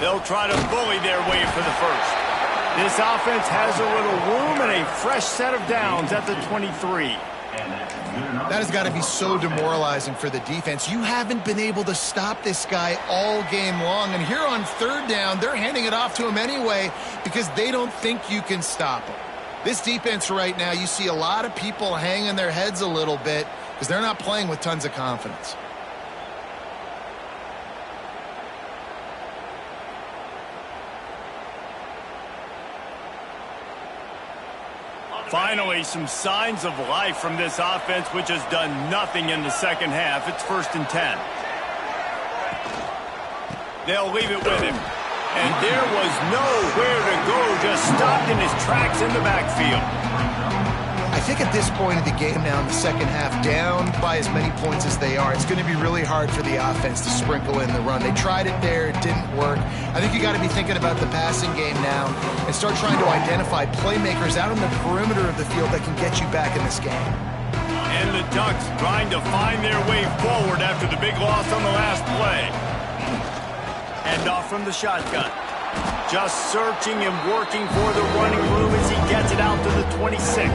They'll try to bully their way for the first. This offense has a little room and a fresh set of downs at the 23. That has got to be so demoralizing for the defense. You haven't been able to stop this guy all game long. And here on third down, they're handing it off to him anyway because they don't think you can stop him. This defense right now, you see a lot of people hanging their heads a little bit because they're not playing with tons of confidence. Finally, some signs of life from this offense, which has done nothing in the second half. It's 1st and 10. They'll leave it with him. And there was nowhere to go, just stopped in his tracks in the backfield. I think at this point of the game now in the second half, down by as many points as they are, it's going to be really hard for the offense to sprinkle in the run. They tried it there. It didn't work. I think you got to be thinking about the passing game now and start trying to identify playmakers out on the perimeter of the field that can get you back in this game. And the Ducks trying to find their way forward after the big loss on the last play. Hand off from the shotgun. Just searching and working for the running room as he gets it out to the 26.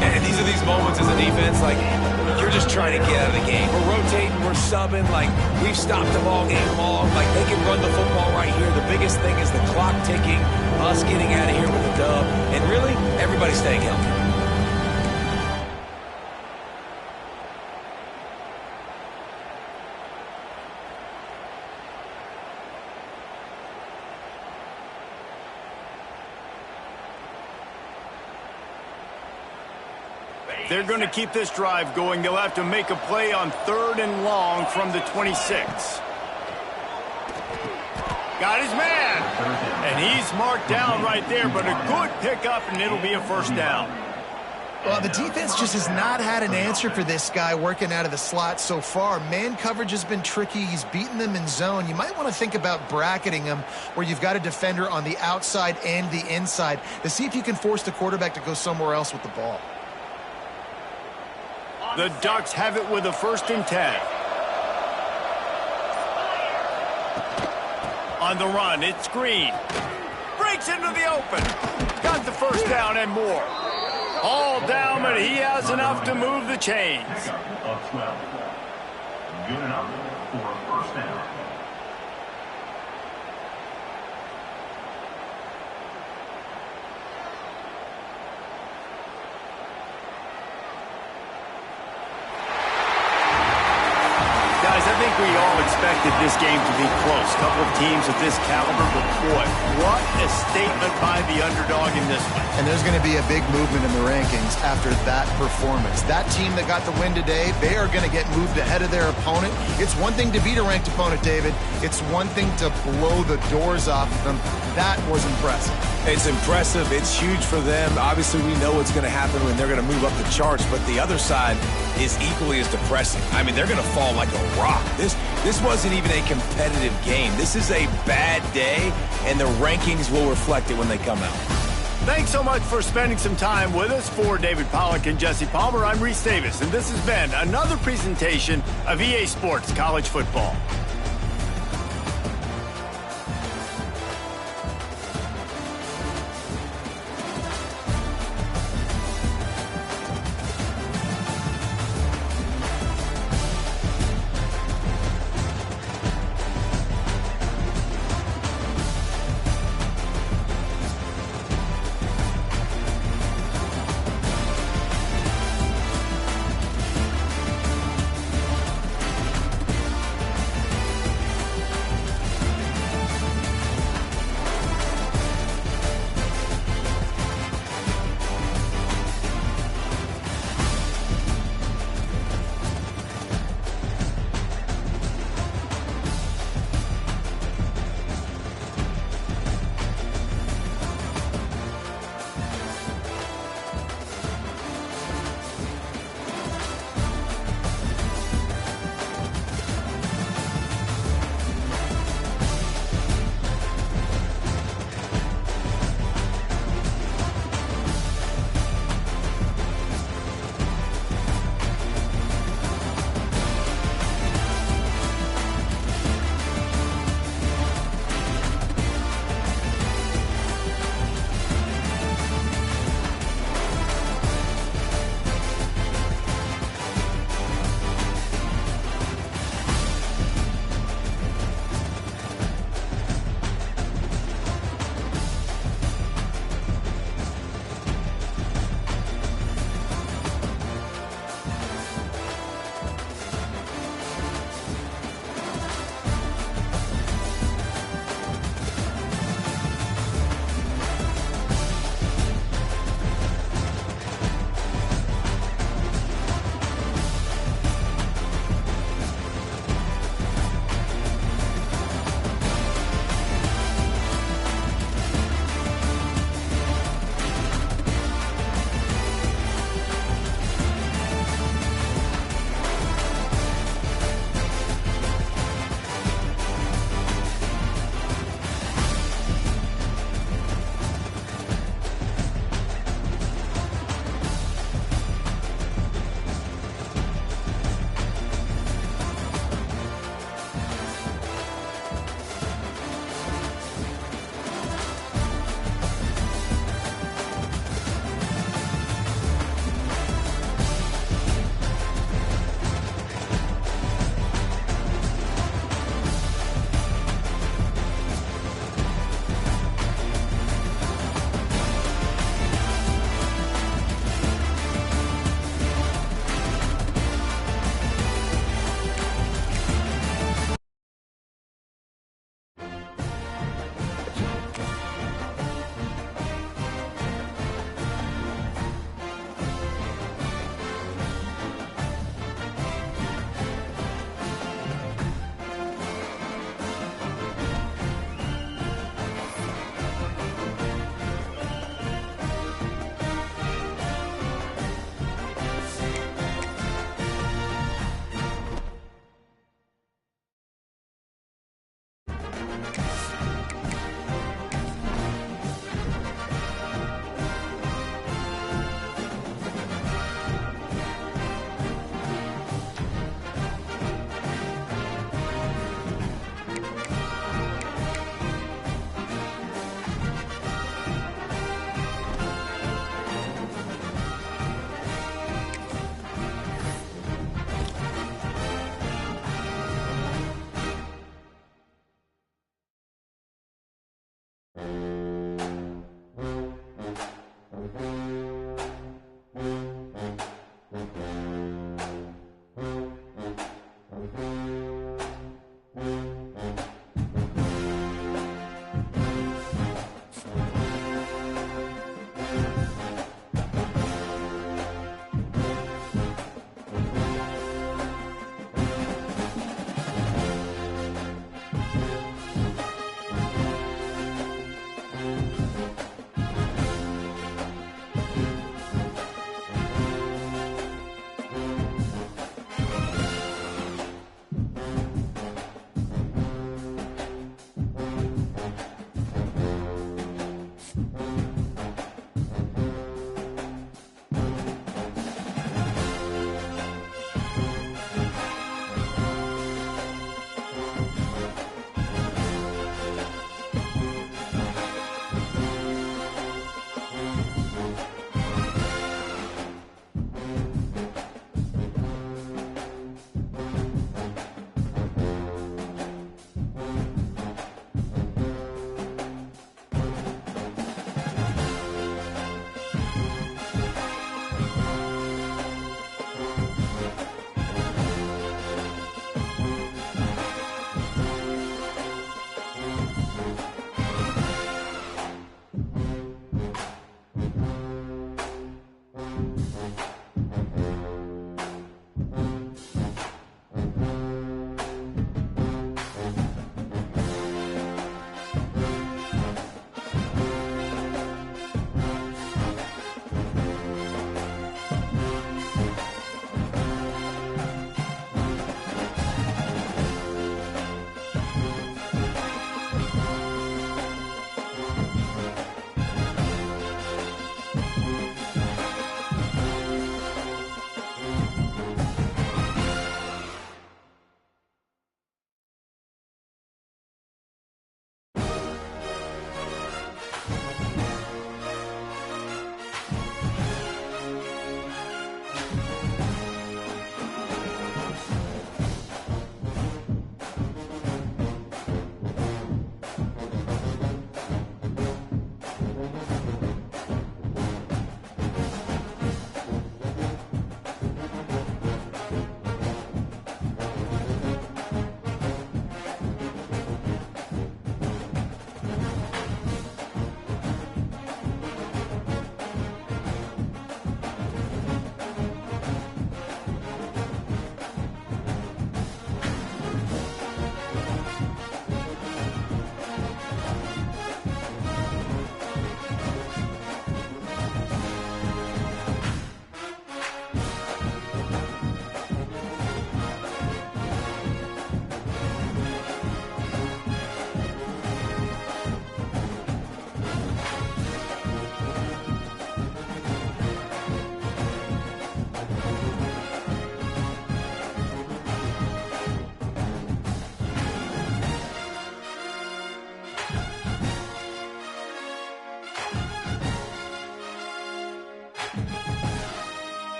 And these are these moments as a defense, like, you're just trying to get out of the game. We're rotating, we're subbing, like, we've stopped the ball game long. Like, they can run the football right here. The biggest thing is the clock ticking, us getting out of here with a dub, and really, everybody staying healthy. They're going to keep this drive going. They'll have to make a play on 3rd and long from the 26. Got his man. And he's marked down right there, but a good pickup, and it'll be a first down. Well, the defense just has not had an answer for this guy working out of the slot so far. Man coverage has been tricky. He's beaten them in zone. You might want to think about bracketing him where you've got a defender on the outside and the inside to see if you can force the quarterback to go somewhere else with the ball. The Ducks have it with a 1st and 10. On the run, it's Green. Breaks into the open. Got the first down and more. All down, but he has enough to move the chains. Of 12. Good enough for a first down. I think we all expected this game to be close. A couple of teams of this caliber, but boy, what a statement by the underdog in this one. And there's going to be a big movement in the rankings after that performance. That team that got the win today, they are going to get moved ahead of their opponent. It's one thing to beat a ranked opponent, David. It's one thing to blow the doors off of them. That was impressive. It's impressive. It's huge for them. Obviously, we know what's going to happen when they're going to move up the charts, but the other side is equally as depressing. I mean, they're going to fall like a rock. This wasn't even a competitive game. This is a bad day, and the rankings will reflect it when they come out. Thanks so much for spending some time with us. For David Pollack and Jesse Palmer, I'm Reese Davis, and this has been another presentation of EA Sports College Football.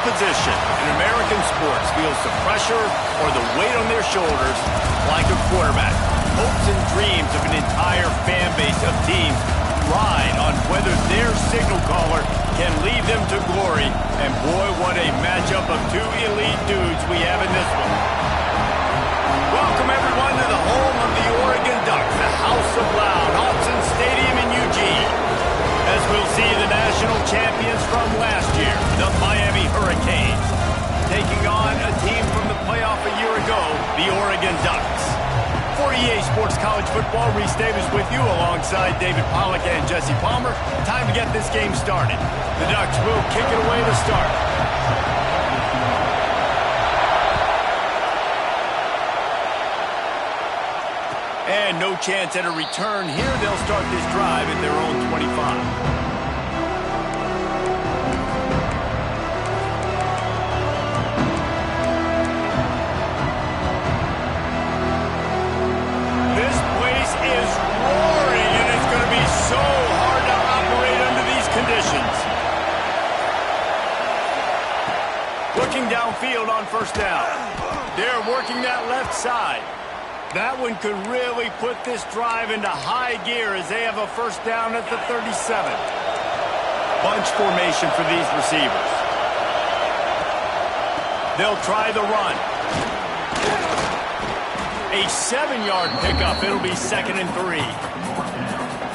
position in American sports feels the pressure or the weight on their shoulders like a quarterback. Hopes and dreams of an entire fan base of teams ride on whether their signal caller can lead them to glory. And boy, what a matchup of two elite dudes we have in this one. Welcome everyone to the home of the Oregon Ducks, the House of Loud, Autzen Stadium in Eugene. As we'll see the national champions from last year, the Miami Hurricanes, taking on a team from the playoff a year ago, the Oregon Ducks. For EA Sports College Football, Reese Davis with you alongside David Pollack and Jesse Palmer. Time to get this game started. The Ducks will kick it away to start. And no chance at a return here. They'll start this drive at their own 25. Looking downfield on first down. They're working that left side. That one could really put this drive into high gear as they have a first down at the 37. Bunch formation for these receivers. They'll try the run. A 7-yard pickup. It'll be 2nd and 3.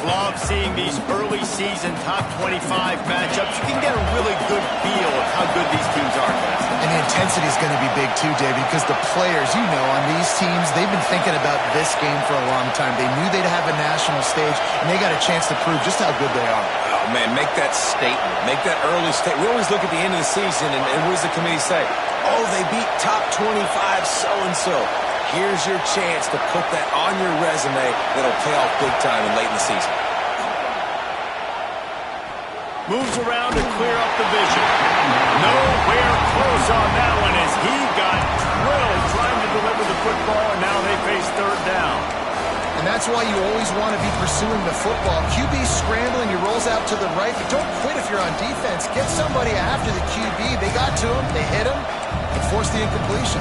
Love seeing these early season top 25 matchups. You can get a really good feel of how good these teams are. And the intensity is going to be big too, David, because the players, you know, on these teams, they've been thinking about this game for a long time. They knew they'd have a national stage, and they got a chance to prove just how good they are. Oh, man, make that statement. Make that early statement. We always look at the end of the season, and what does the committee say? Oh, they beat top 25 so-and-so. Here's your chance to put that on your resume that'll pay off big time and late in the season. Moves around to clear up the vision. Nowhere close on that one as he got drilled trying to deliver the football, and now they face third down. And that's why you always want to be pursuing the football. QB scrambling, he rolls out to the right, but don't quit if you're on defense. Get somebody after the QB. They got to him, they hit him, and forced the incompletion.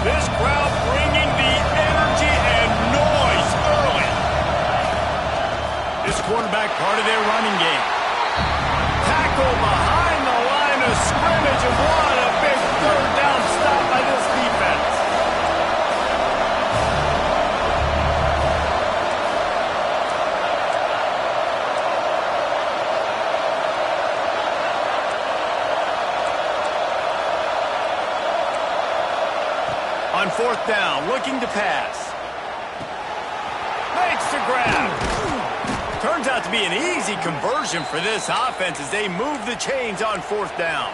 This crowd bringing the energy and noise early. This quarterback part of their running game. Tackle behind the line of scrimmage, and what a big third down stop by this defense. On fourth down, looking to pass. Makes the grab. Turns out to be an easy conversion for this offense as they move the chains on fourth down.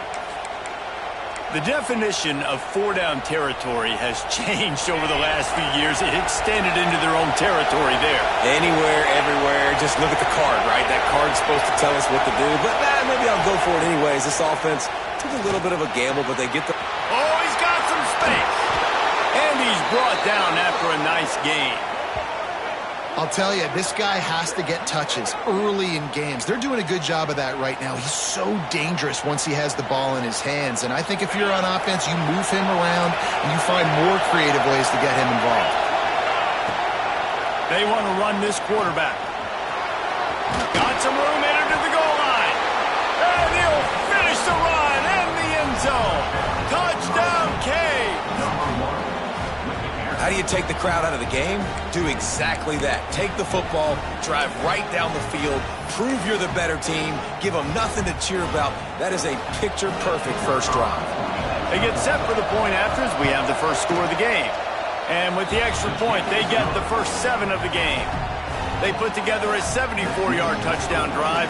The definition of four-down territory has changed over the last few years. It extended into their own territory there. Anywhere, everywhere, just look at the card, right? That card's supposed to tell us what to do, but maybe I'll go for it anyways. This offense took a little bit of a gamble, but they get the... Oh, he's got some space. And he's brought down after a nice gain. I'll tell you, this guy has to get touches early in games. They're doing a good job of that right now. He's so dangerous once he has the ball in his hands. And I think if you're on offense, you move him around and you find more creative ways to get him involved. They want to run this quarterback. Got some room in to the goal line. And he'll finish the run in the end zone. Touchdown, K. How do you take the crowd out of the game? Do exactly that. Take the football, drive right down the field, prove you're the better team, give them nothing to cheer about. That is a picture-perfect first drive. They get set for the point after as we have the first score of the game. And with the extra point, they get the first 7 of the game. They put together a 74-yard touchdown drive.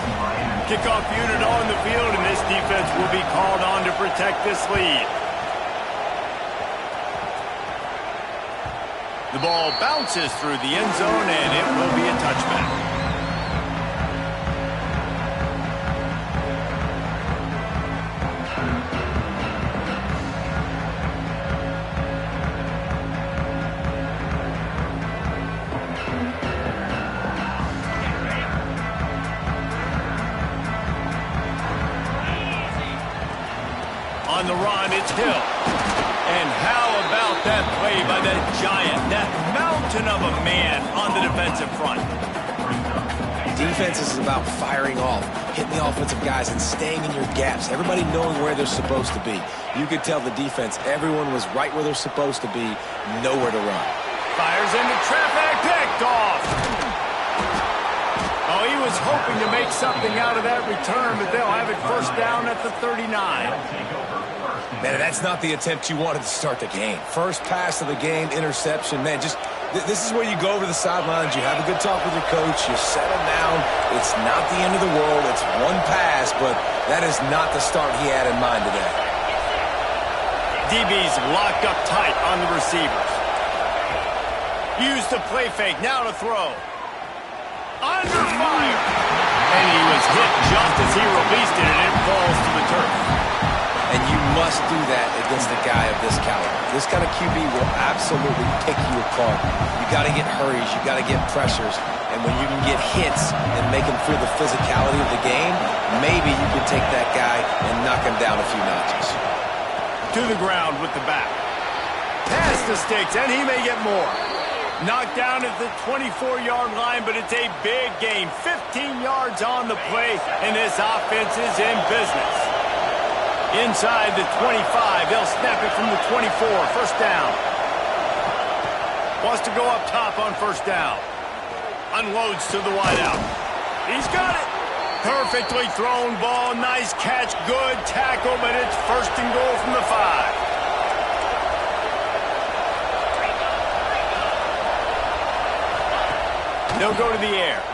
Kickoff unit on the field, and this defense will be called on to protect this lead. The ball bounces through the end zone, and it will be a touchback. run. It's Hill. And how about that play by that giant, that mountain of a man on the defensive front? Defense is about firing off, hitting the offensive guys, and staying in your gaps. Everybody knowing where they're supposed to be. You could tell the defense, everyone was right where they're supposed to be, nowhere to run. Fires into traffic, picked off. Oh, he was hoping to make something out of that return, but they'll have it first down at the 39. Man, that's not the attempt you wanted to start the game. First pass of the game, interception. Man, just this is where you go over the sidelines. You have a good talk with your coach. You settle down. It's not the end of the world. It's one pass, but that is not the start he had in mind today. DB's locked up tight on the receivers. Use the play fake. Now to throw. Under fire. And he was hit just as he released it, and it falls to the turf. And you must do that against a guy of this caliber. This kind of QB will absolutely pick you apart. You got to get hurries. You got to get pressures. And when you can get hits and make him feel the physicality of the game, maybe you can take that guy and knock him down a few notches. To the ground with the back. Pass the sticks, and he may get more. Knocked down at the 24-yard line, but it's a big gain. 15 yards on the play, and this offense is in business. Inside the 25, they'll snap it from the 24. First down. Wants to go up top on first down. Unloads to the wideout. He's got it. Perfectly thrown ball. Nice catch. Good tackle, but it's first and goal from the 5. They'll go to the air.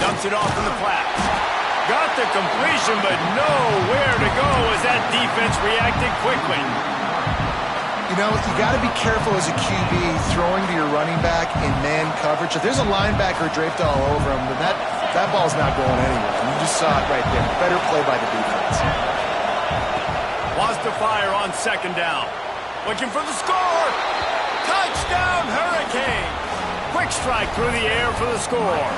Dumps it off in the flats. Got the completion, but nowhere to go as that defense reacted quickly. You know, you got to be careful as a QB throwing to your running back in man coverage. If there's a linebacker draped all over him, then that ball's not going anywhere. And you just saw it right there. Better play by the defense. Wants to fire on second down. Looking for the score. Touchdown, Hurricane. Quick strike through the air for the score.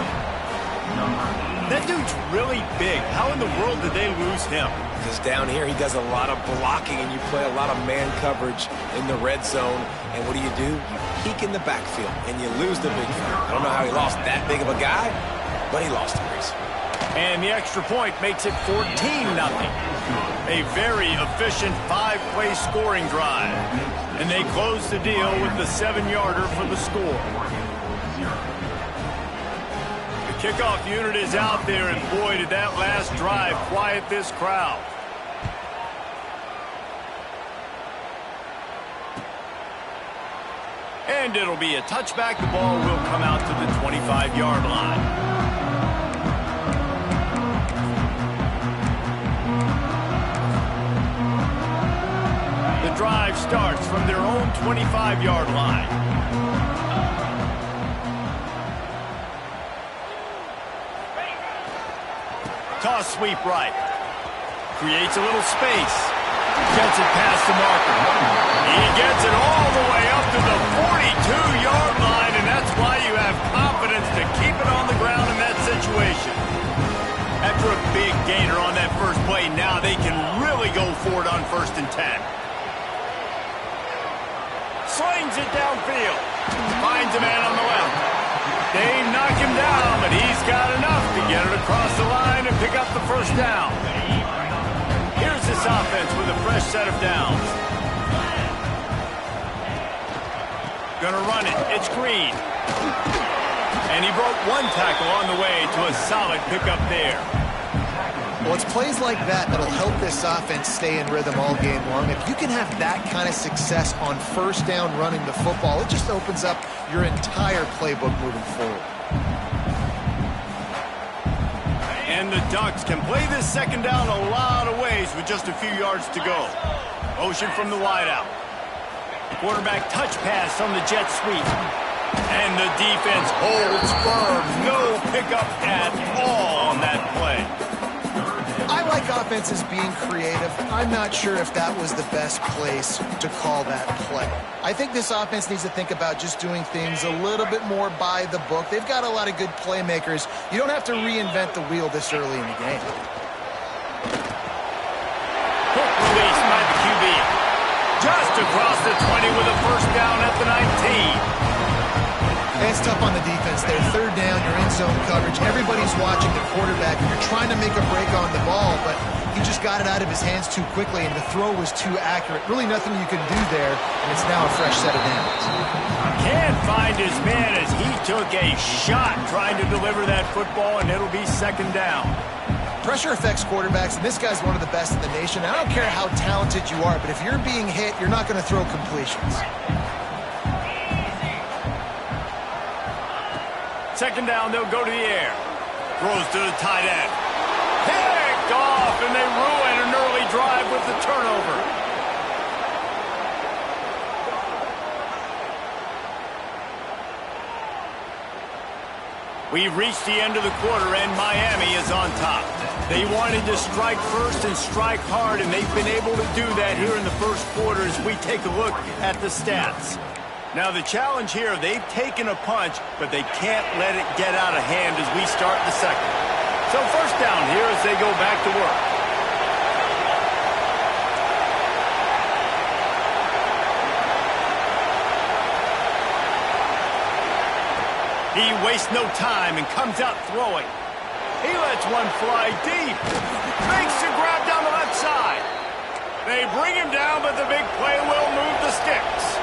That dude's really big. How in the world did they lose him? Because down here he does a lot of blocking and you play a lot of man coverage in the red zone. And what do? You peek in the backfield and you lose the big fella. I don't know how he lost that big of a guy, but he lost the race. And the extra point makes it 14-0. A very efficient 5-play scoring drive. And they close the deal with the 7-yarder for the score. Kickoff unit is out there, and boy, did that last drive quiet this crowd. And it'll be a touchback. The ball will come out to the 25-yard line. The drive starts from their own 25-yard line. Toss sweep right. Creates a little space. Gets it past the marker. He gets it all the way up to the 42-yard line, and that's why you have confidence to keep it on the ground in that situation. After a big gainer on that first play, now they can really go for it on 1st and 10. Slings it downfield. Finds a man on the left. They knock him down, but he's got enough to get it across the line and pick up the first down. Here's this offense with a fresh set of downs. Gonna run it. It's Green. And he broke one tackle on the way to a solid pickup there. Well, it's plays like that that'll help this offense stay in rhythm all game long. If you can have that kind of success on first down running the football, it just opens up your entire playbook moving forward. And the Ducks can play this second down a lot of ways with just a few yards to go. Motion from the wideout. Quarterback touch pass on the jet sweep. And the defense holds firm. No pickup at all on that play. I like offenses being creative. I'm not sure if that was the best place to call that play. I think this offense needs to think about just doing things a little bit more by the book. They've got a lot of good playmakers. You don't have to reinvent the wheel this early in the game. Quick release by the across the 20 with a first down at the 19. It's tough on the defense there. Third down, you're in zone coverage. Everybody's watching the quarterback, and you're trying to make a break on the ball, but he just got it out of his hands too quickly, and the throw was too accurate. Really nothing you can do there, and it's now a fresh set of downs. Can't find his man as he took a shot trying to deliver that football, and it'll be second down. Pressure affects quarterbacks, and this guy's one of the best in the nation. I don't care how talented you are, but if you're being hit, you're not going to throw completions. Second down, they'll go to the air. Throws to the tight end. Picked off, and they ruin an early drive with the turnover. We've reached the end of the quarter, and Miami is on top. They wanted to strike first and strike hard, and they've been able to do that here in the first quarter as we take a look at the stats. Now, the challenge here, they've taken a punch, but they can't let it get out of hand as we start the second. So first down here as they go back to work. He wastes no time and comes out throwing. He lets one fly deep. Makes the grab down the left side. They bring him down, but the big play will move the sticks.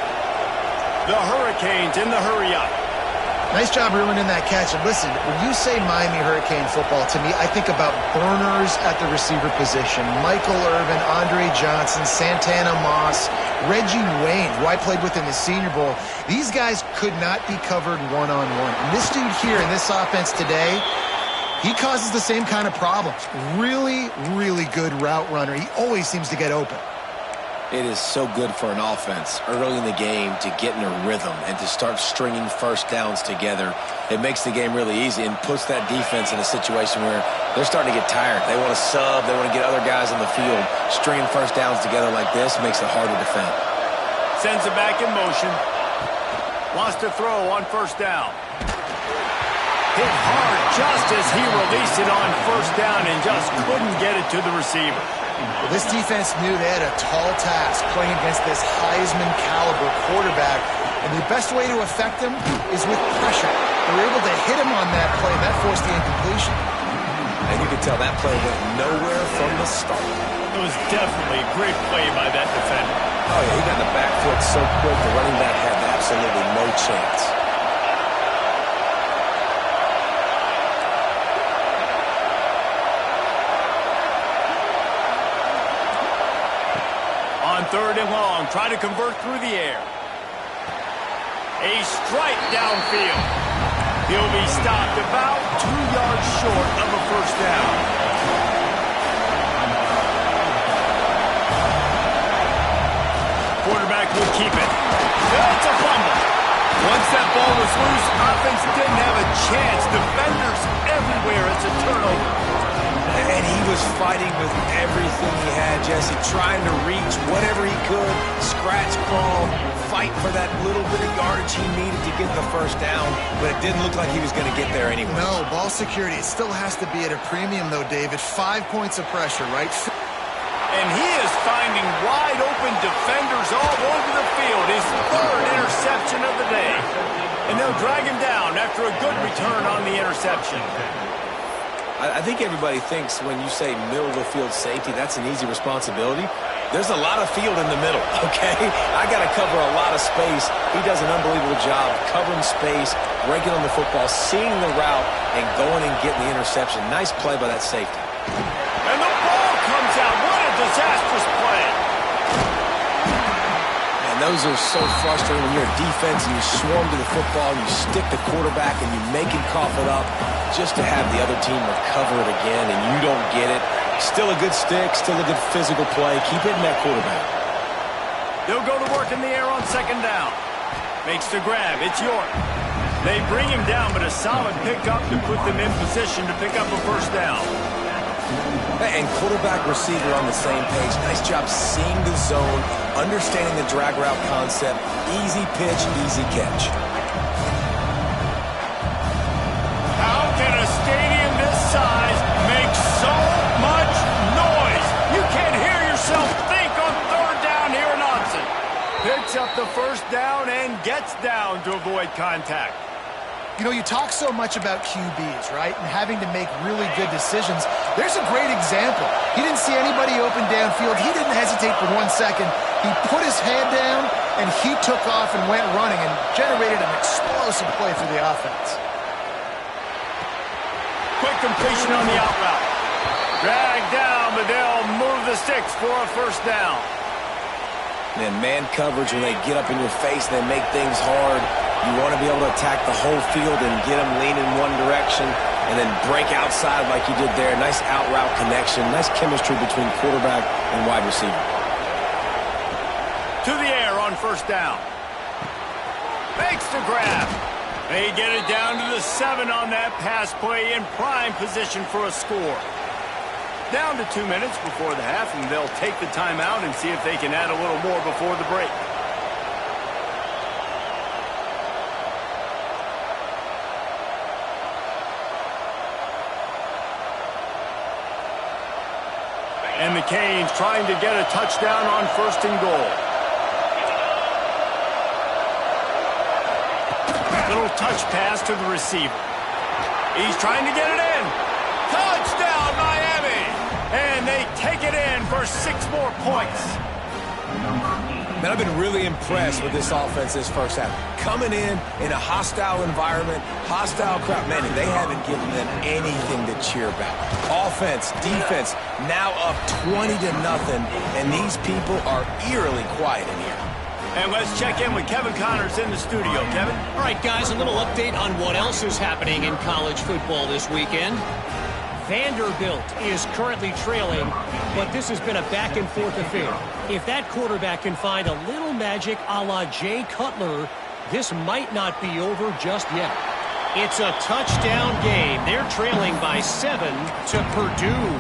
The Hurricanes in the hurry-up. Nice job ruining that catch. And listen, when you say Miami Hurricane football, to me, I think about burners at the receiver position. Michael Irvin, Andre Johnson, Santana Moss, Reggie Wayne, who I played with in the Senior Bowl. These guys could not be covered one-on-one. And this dude here in this offense today, he causes the same kind of problems. Really, really good route runner. He always seems to get open. It is so good for an offense early in the game to get in a rhythm and to start stringing first downs together. It makes the game really easy and puts that defense in a situation where they're starting to get tired. They want to sub. They want to get other guys on the field. Stringing first downs together like this makes it hard to defend. Sends it back in motion. Wants to throw on first down. Hit hard just as he released it on first down and just couldn't get it to the receiver. Well, this defense knew they had a tall task playing against this Heisman-caliber quarterback, and the best way to affect him is with pressure. They were able to hit him on that play, and that forced the incompletion. And you can tell that play went nowhere from the start. It was definitely a great play by that defender. Oh, yeah, he got the back foot so quick, the running back had absolutely no chance. Third and long, try to convert through the air. A strike downfield. He'll be stopped about 2 yards short of a first down. Quarterback will keep it. That's a fumble. Once that ball was loose, offense didn't have a chance. Defenders everywhere. It's a turnover. And he was fighting with everything he had, Jesse, trying to reach whatever he could, scratch, crawl, fight for that little bit of yardage he needed to get the first down, but it didn't look like he was going to get there anyway. No, ball security, it still has to be at a premium, though, David. 5 points of pressure, right? And he is finding wide-open defenders all over the field. His third interception of the day. And they'll drag him down after a good return on the interception. I think everybody thinks when you say middle of the field safety, that's an easy responsibility. There's a lot of field in the middle, okay? I got to cover a lot of space. He does an unbelievable job covering space, breaking on the football, seeing the route, and going and getting the interception. Nice play by that safety. And the ball comes out. What a disastrous play. And those are so frustrating when you're a defense and you swarm to the football, and you stick the quarterback, and you make him cough it up just to have the other team recover it again, and you don't get it. Still a good stick, still a good physical play. Keep hitting that quarterback. They'll go to work in the air on second down. Makes the grab. It's York. They bring him down, but a solid pickup to put them in position to pick up a first down. And quarterback receiver on the same page. Nice job seeing the zone, understanding the drag route concept. Easy pitch, easy catch. How can a stadium this size make so much noise? You can't hear yourself think on third down here in Austin. the first down and gets down to avoid contact. You know, you talk so much about QBs, right, and having to make really good decisions. There's a great example. He didn't see anybody open downfield. He didn't hesitate for 1 second. He put his head down, and he took off and went running and generated an explosive play for the offense. Quick completion on the out route. Dragged down, but they'll move the sticks for a first down. And man coverage, when they get up in your face and they make things hard, you want to be able to attack the whole field and get them lean in one direction and then break outside like you did there. Nice out route connection, nice chemistry between quarterback and wide receiver. To the air on first down. Makes the grab. They get it down to the 7 on that pass play in prime position for a score. Down to 2 minutes before the half, and they'll take the timeout and see if they can add a little more before the break. And the Canes trying to get a touchdown on first and goal. Little touch pass to the receiver. He's trying to get it in. Touchdown, Miami! And they take it in for 6 more points. Man, I've been really impressed with this offense this first half. Coming in a hostile environment, hostile crowd. Man, they haven't given them anything to cheer about. Offense, defense, now up 20-0, and these people are eerily quiet in here. And let's check in with Kevin Connors in the studio. Kevin? All right, guys, a little update on what else is happening in college football this weekend. Vanderbilt is currently trailing, but this has been a back-and-forth affair. If that quarterback can find a little magic a la Jay Cutler, this might not be over just yet. It's a touchdown game. They're trailing by 7 to Purdue.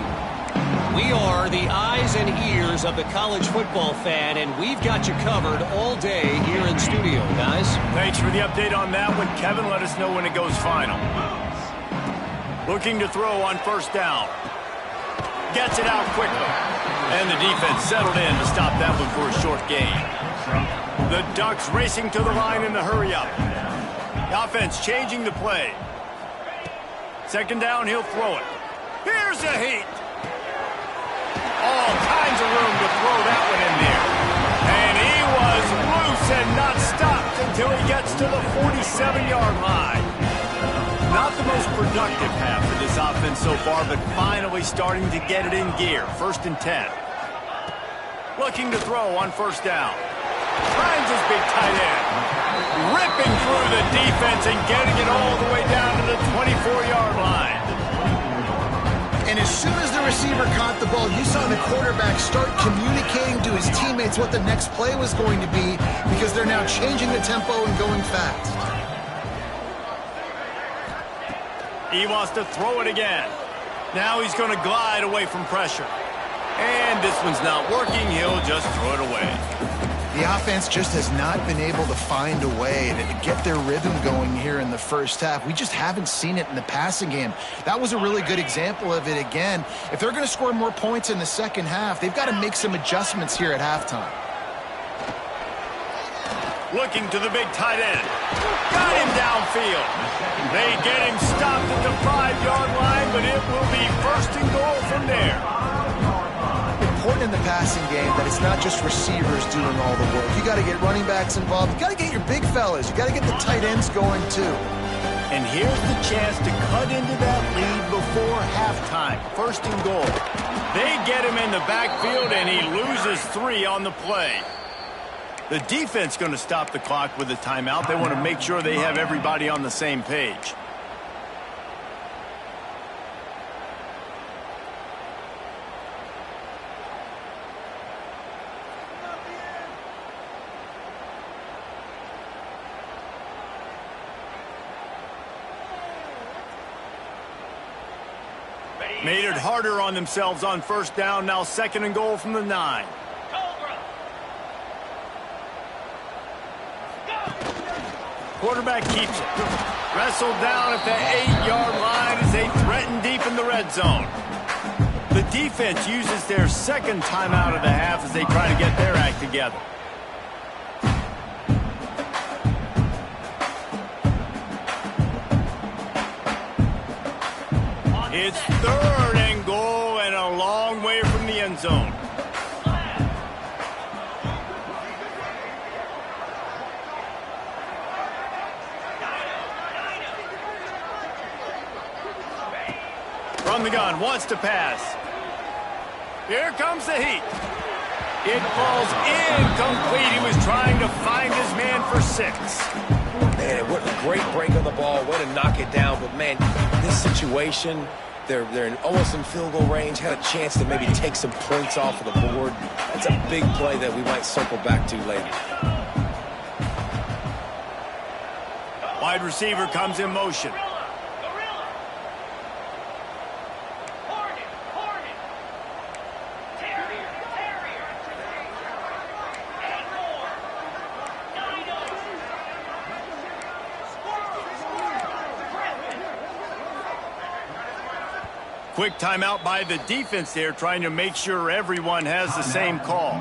We are the eyes and ears of the college football fan, and we've got you covered all day here in studio, guys. Thanks for the update on that one, Kevin. Let us know when it goes final. Looking to throw on first down. Gets it out quickly. And the defense settled in to stop that one for a short gain. The Ducks racing to the line in the hurry-up. The offense changing the play. Second down, he'll throw it. Here's a heat. All kinds of room to throw that one in there. And he was loose and not stopped until he gets to the 47-yard line. Not the most productive half for this offense so far, but finally starting to get it in gear. 1st and 10. Looking to throw on first down. Finds his big tight end. Ripping through the defense and getting it all the way down to the 24-yard line. And as soon as the receiver caught the ball, you saw the quarterback start communicating to his teammates what the next play was going to be, because they're now changing the tempo and going fast. He wants to throw it again. Now he's going to glide away from pressure. And this one's not working. He'll just throw it away. The offense just has not been able to find a way to get their rhythm going here in the first half. We just haven't seen it in the passing game. That was a really good example of it again. If they're going to score more points in the second half, they've got to make some adjustments here at halftime. Looking to the big tight end. Got him downfield. They get him stopped at the 5-yard line, but it will be 1st and goal from there. Important in the passing game that it's not just receivers doing all the work. You got to get running backs involved. You got to get your big fellas. You got to get the tight ends going too. And here's the chance to cut into that lead before halftime. 1st and goal. They get him in the backfield, and he loses 3 on the play. The defense going to stop the clock with a timeout. They want to make sure they have everybody on the same page. Made it harder on themselves on first down. Now 2nd and goal from the 9. Quarterback keeps it. Wrestled down at the 8-yard line as they threaten deep in the red zone. The defense uses their 2nd timeout of the half as they try to get their act together. It's 3rd and goal and a long way from the end zone. From the gun, wants to pass. Here comes the heat. It falls incomplete. He was trying to find his man for 6. Man, what a great break on the ball. Way to knock it down. But, man, this situation, they're almost in field goal range. Had a chance to maybe take some points off of the board. That's a big play that we might circle back to later. Wide receiver comes in motion. Quick timeout by the defense there, trying to make sure everyone has the same call.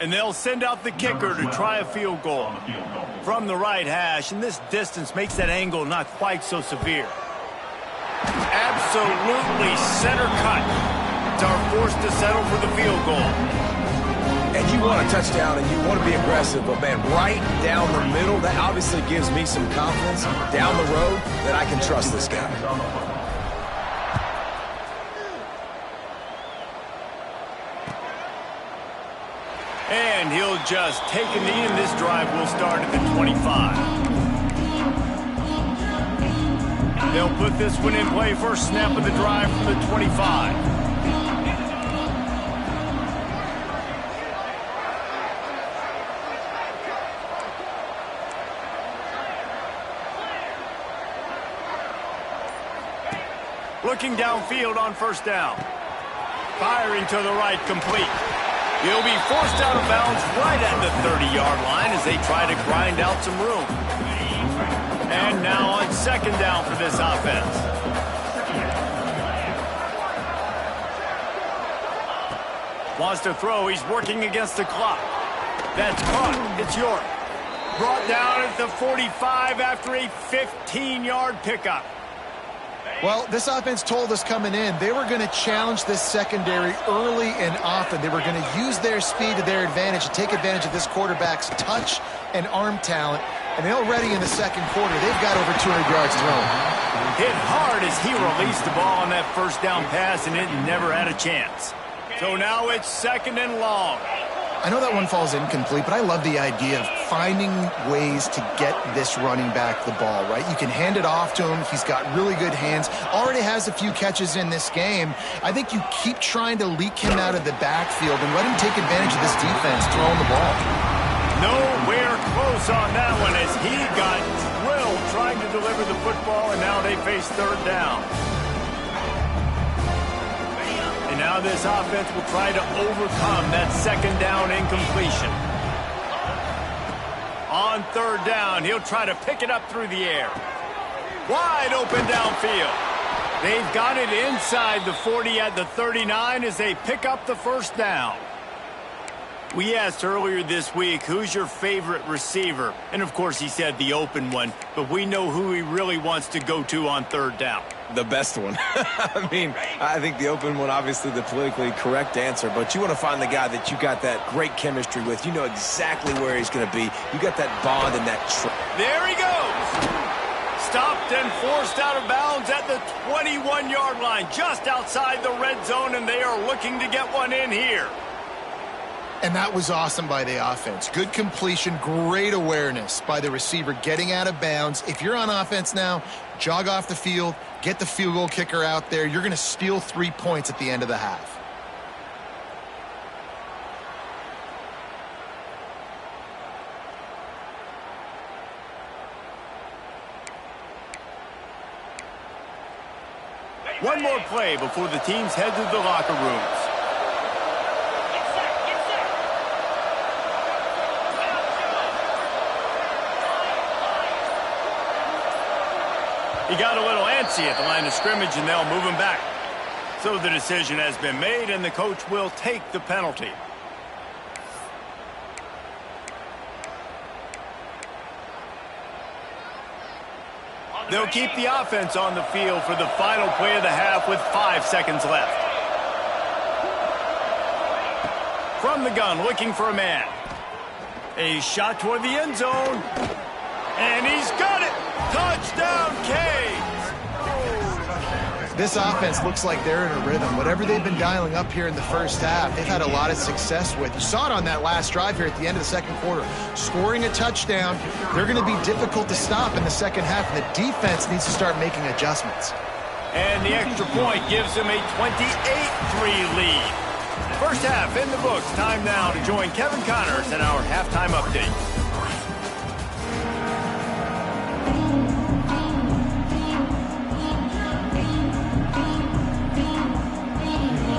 And they'll send out the kicker to try a field goal from the right hash, and this distance makes that angle not quite so severe. Absolutely center cut. Are forced to settle for the field goal. And you want a touchdown and you want to be aggressive, but, man, right down the middle, that obviously gives me some confidence down the road that I can trust this guy. And he'll just take a knee, and this drive will start at the 25. They'll put this one in play first snap of the drive from the 25. Looking downfield on first down. Firing to the right, complete. He'll be forced out of bounds right at the 30-yard line as they try to grind out some room. And now on second down for this offense. Wants to throw. He's working against the clock. That's caught. It's York. Brought down at the 45 after a 15-yard pickup. Well, this offense told us coming in they were going to challenge this secondary early and often. They were going to use their speed to their advantage and take advantage of this quarterback's touch and arm talent. And already in the second quarter, they've got over 200 yards thrown. Hit hard as he released the ball on that first down pass, and it never had a chance. So now it's second and long. I know that one falls incomplete, but I love the idea of finding ways to get this running back the ball, right? You can hand it off to him. He's got really good hands. Already has a few catches in this game. I think you keep trying to leak him out of the backfield and let him take advantage of this defense throwing the ball. Nowhere close on that one as he got drilled trying to deliver the football, and now they face third down. And now this offense will try to overcome that second down incompletion. On third down, he'll try to pick it up through the air. Wide open downfield. They've got it inside the 40 at the 39 as they pick up the first down. We asked earlier this week, who's your favorite receiver? And, of course, he said the open one, but we know who he really wants to go to on third down. The best one. I mean, I think the open one, obviously the politically correct answer, but you want to find the guy that you got that great chemistry with. You know exactly where he's going to be. You got that bond and that There he goes. Stopped and forced out of bounds at the 21-yard line, just outside the red zone, and they are looking to get one in here. And that was awesome by the offense. Good completion, great awareness by the receiver getting out of bounds. If you're on offense now, jog off the field, get the field goal kicker out there. You're going to steal 3 points at the end of the half. One more play before the teams head to the locker rooms. He got a little antsy at the line of scrimmage, and they'll move him back. So the decision has been made, and the coach will take the penalty. They'll keep the offense on the field for the final play of the half with 5 seconds left. From the gun, looking for a man. A shot toward the end zone. And he's got it! Touchdown, Canes! This offense looks like they're in a rhythm. Whatever they've been dialing up here in the first half, they've had a lot of success with. You saw it on that last drive here at the end of the second quarter. Scoring a touchdown, they're going to be difficult to stop in the second half, and the defense needs to start making adjustments. And the extra point gives them a 28-3 lead. First half in the books. Time now to join Kevin Connors in our halftime update.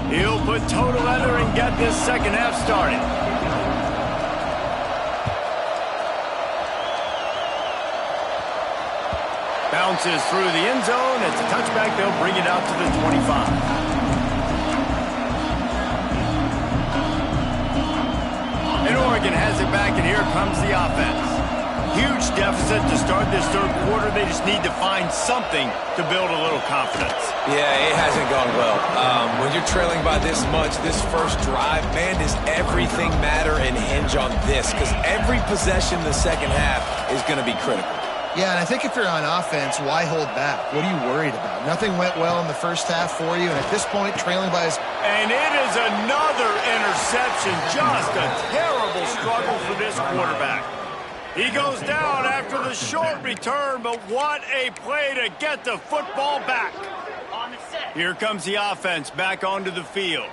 He'll put toe together and get this second half started. Bounces through the end zone. It's a touchback. They'll bring it out to the 25. And Oregon has it back, and here comes the offense. Huge deficit to start this third quarter. They just need to find something to build a little confidence. Yeah, it hasn't gone well. When you're trailing by this much, this first drive, man, does everything matter and hinge on this? Because every possession in the second half is going to be critical. Yeah, and I think if you're on offense, why hold back? What are you worried about? Nothing went well in the first half for you, and at this point, trailing by his... And it is another interception. Just a terrible struggle for this quarterback. He goes down after the short return, but what a play to get the football back. Here comes the offense back onto the field.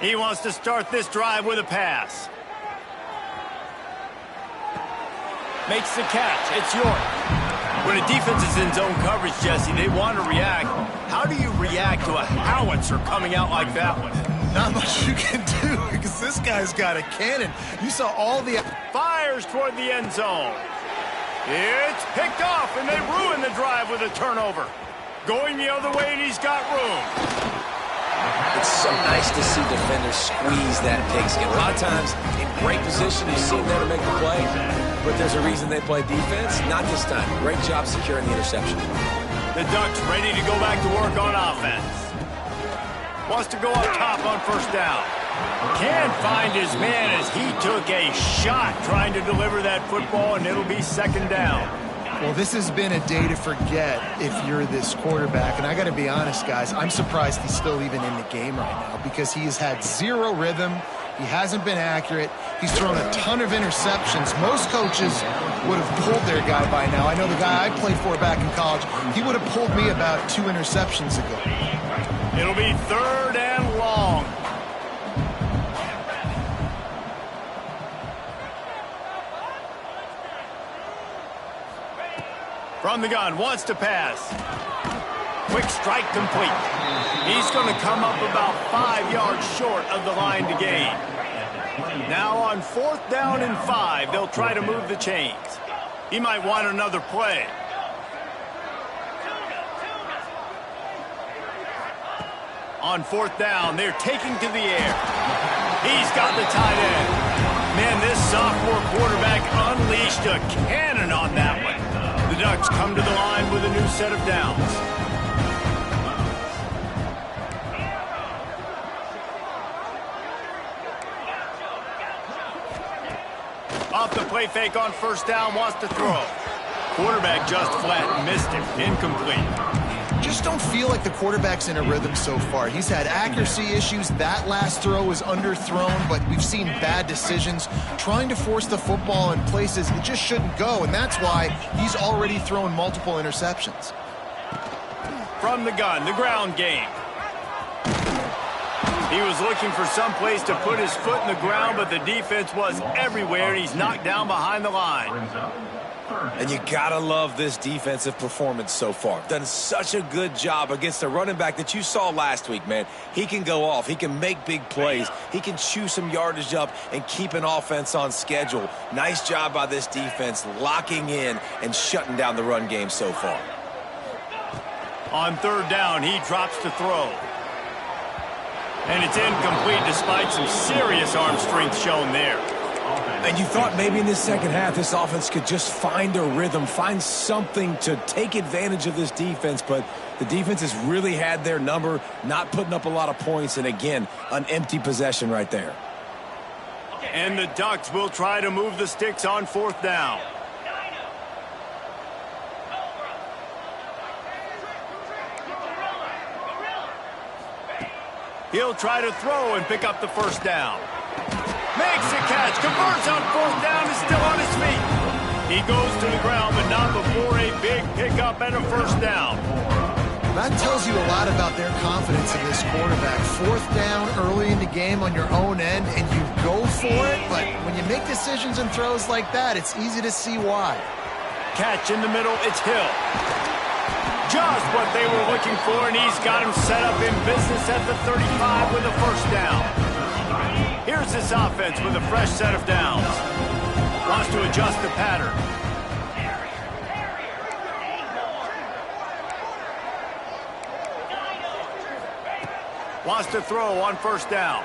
He wants to start this drive with a pass. Makes the catch. It's York. When a defense is in zone coverage, Jesse, they want to react. How do you react to a howitzer coming out like that one? Not much you can do because this guy's got a cannon. You saw all the... Fires toward the end zone. It's picked off, and they ruin the drive with a turnover. Going the other way, and he's got room. It's so nice to see defenders squeeze that pigskin. A lot of times, in great position, you see them there to make the play, but there's a reason they play defense. Not this time. Great job securing the interception. The Ducks ready to go back to work on offense. Wants to go up top on first down. Can't find his man as he took a shot trying to deliver that football, and it'll be second down. Well, this has been a day to forget if you're this quarterback. And I got to be honest, guys, I'm surprised he's still even in the game right now because he has had zero rhythm. He hasn't been accurate. He's thrown a ton of interceptions. Most coaches would have pulled their guy by now. I know the guy I played for back in college, he would have pulled me about 2 interceptions ago. It'll be third and long. From the gun, wants to pass. Quick strike complete. He's going to come up about 5 yards short of the line to gain. Now on fourth down and 5, they'll try to move the chains. He might want another play. On fourth down, they're taking to the air. He's got the tight end. Man, this sophomore quarterback unleashed a cannon on that one. The Ducks come to the line with a new set of downs. Off the play fake on first down, wants to throw. Quarterback just flat missed it. Incomplete. Just don't feel like the quarterback's in a rhythm so far. He's had accuracy issues. That last throw was underthrown, but we've seen bad decisions trying to force the football in places it just shouldn't go, and that's why he's already thrown multiple interceptions. From the gun, the ground game. He was looking for some place to put his foot in the ground, but the defense was everywhere, and he's knocked down behind the line. And you gotta love this defensive performance so far. Done such a good job against the running back that you saw last week, man. He can go off. He can make big plays. He can chew some yardage up and keep an offense on schedule. Nice job by this defense locking in and shutting down the run game so far. On third down, he drops to throw. And it's incomplete despite some serious arm strength shown there. And you thought maybe in this second half this offense could just find a rhythm, find something to take advantage of this defense, but the defense has really had their number, not putting up a lot of points, and again, an empty possession right there. And the Ducks will try to move the sticks on 4th down. He'll try to throw and pick up the 1st down. Makes a catch, converts on 4th down, is still on his feet. He goes to the ground, but not before a big pickup and a 1st down. That tells you a lot about their confidence in this quarterback. 4th down early in the game on your own end, and you go for it, but when you make decisions and throws like that, it's easy to see why. Catch in the middle, it's Hill. Just what they were looking for, and he's got him set up in business at the 35 with a 1st down. Here's this offense with a fresh set of downs. Wants to adjust the pattern. Wants to throw on 1st down.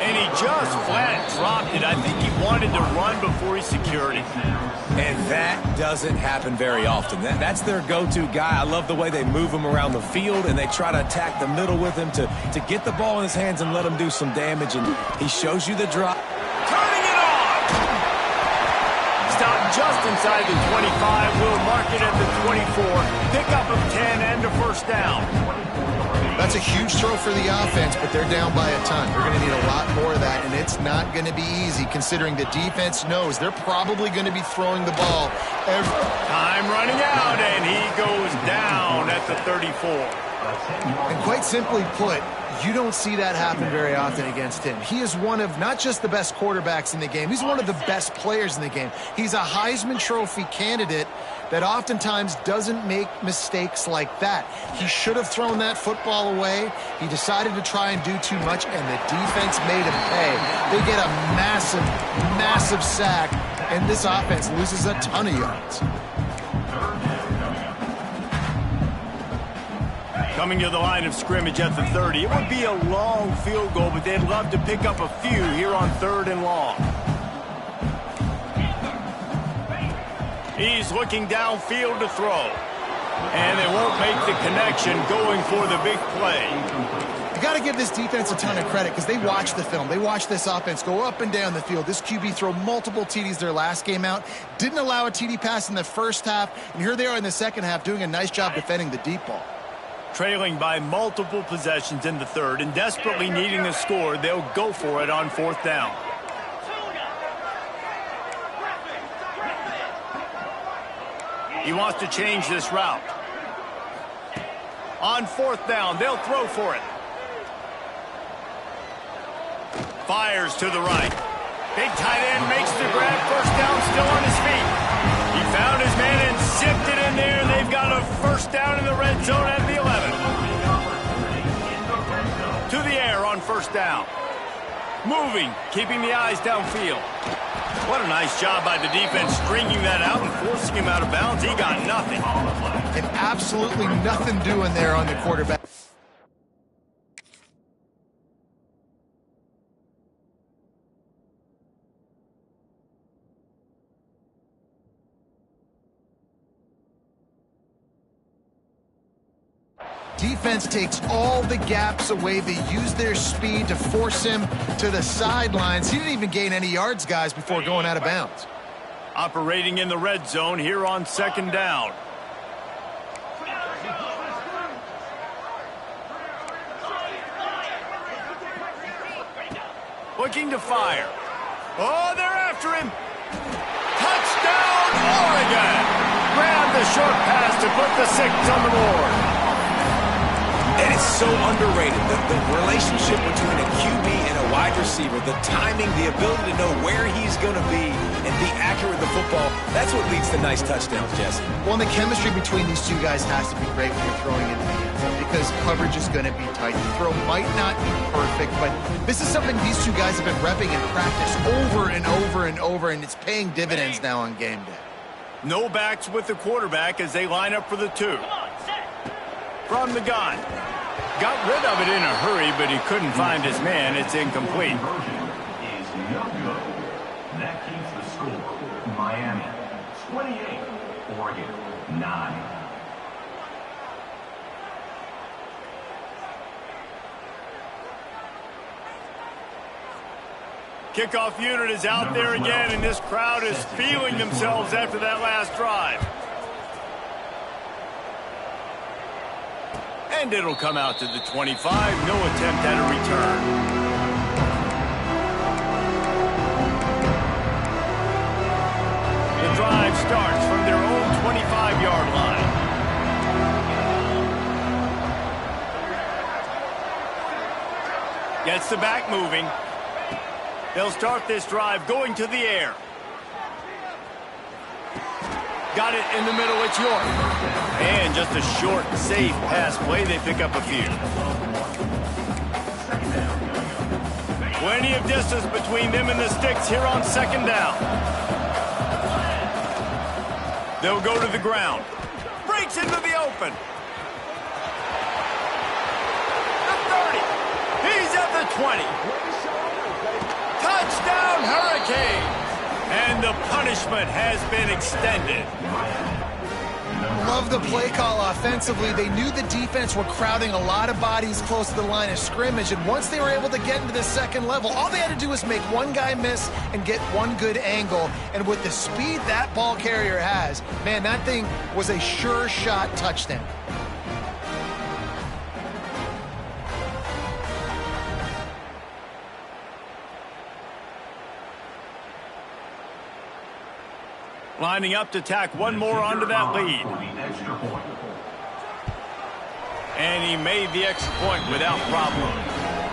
And he just flat dropped it. I think he wanted to run before he secured it. And that doesn't happen very often. That's their go-to guy. I love the way they move him around the field, and they try to attack the middle with him to get the ball in his hands and let him do some damage. And he shows you the drop. Turning it on! Stop just inside the 25. We'll mark it at the 24. Pickup of 10 and a 1st down. That's a huge throw for the offense, but they're down by a ton. They're going to need a lot more of that, and it's not going to be easy considering the defense knows they're probably going to be throwing the ball every time running out, and he goes down at the 34. And quite simply put, you don't see that happen very often against him. He is one of not just the best quarterbacks in the game, he's one of the best players in the game. He's a Heisman Trophy candidate that oftentimes doesn't make mistakes like that. He should have thrown that football away. He decided to try and do too much, and the defense made him pay. They get a massive, massive sack, and this offense loses a ton of yards. Coming to the line of scrimmage at the 30. It would be a long field goal, but they'd love to pick up a few here on 3rd and long. He's looking downfield to throw. And they won't make the connection going for the big play. You got to give this defense a ton of credit because they watch the film. They watch this offense go up and down the field. This QB throw multiple TDs their last game out. Didn't allow a TD pass in the 1st half. And here they are in the 2nd half doing a nice job defending the deep ball. Trailing by multiple possessions in the 3rd and desperately needing a score, they'll go for it on 4th down. He wants to change this route. On 4th down, they'll throw for it. Fires to the right. Big tight end makes the grab. 1st down, still on his feet. He found his man and zipped it in there. They've got a 1st down in the red zone at the 11. To the air on 1st down. Moving, keeping the eyes downfield. What a nice job by the defense stringing that out and forcing him out of bounds. He got nothing. And absolutely nothing doing there on the quarterback. Defense takes all the gaps away. They use their speed to force him to the sidelines. He didn't even gain any yards, guys, before going out of bounds. Operating in the red zone here on 2nd down. Looking to fire. Oh, they're after him. Touchdown, Oregon. Grab the short pass to put the 6 on the board. And it's so underrated, the relationship between a QB and a wide receiver, the timing, the ability to know where he's going to be and be accurate with the football, that's what leads to nice touchdowns, Jesse. Well, and the chemistry between these two guys has to be great when you're throwing into the end zone because coverage is going to be tight. The throw might not be perfect, but this is something these two guys have been repping in practice over and over and over, and it's paying dividends now on game day. No backs with the quarterback as they line up for the 2. From the gun. Got rid of it in a hurry, but he couldn't find his man. It's incomplete. Is no good. That keeps the score. Miami 28, Oregon 9. Kickoff unit is out there again, and this crowd is feeling themselves after that last drive. And it'll come out to the 25. No attempt at a return. The drive starts from their own 25-yard line. Gets the back moving. They'll start this drive going to the air. Got it in the middle, it's York. And just a short, safe pass play, they pick up a few. Plenty of distance between them and the sticks here on second down. They'll go to the ground. Breaks into the open. The 30. He's at the 20. Touchdown, Hurricanes! And the punishment has been extended. Love the play call offensively. They knew the defense were crowding a lot of bodies close to the line of scrimmage, and once they were able to get into the second level, all they had to do was make one guy miss and get one good angle. And with the speed that ball carrier has, man, that thing was a sure shot touchdown. Lining up to tack one more onto that lead. And he made the extra point without problem.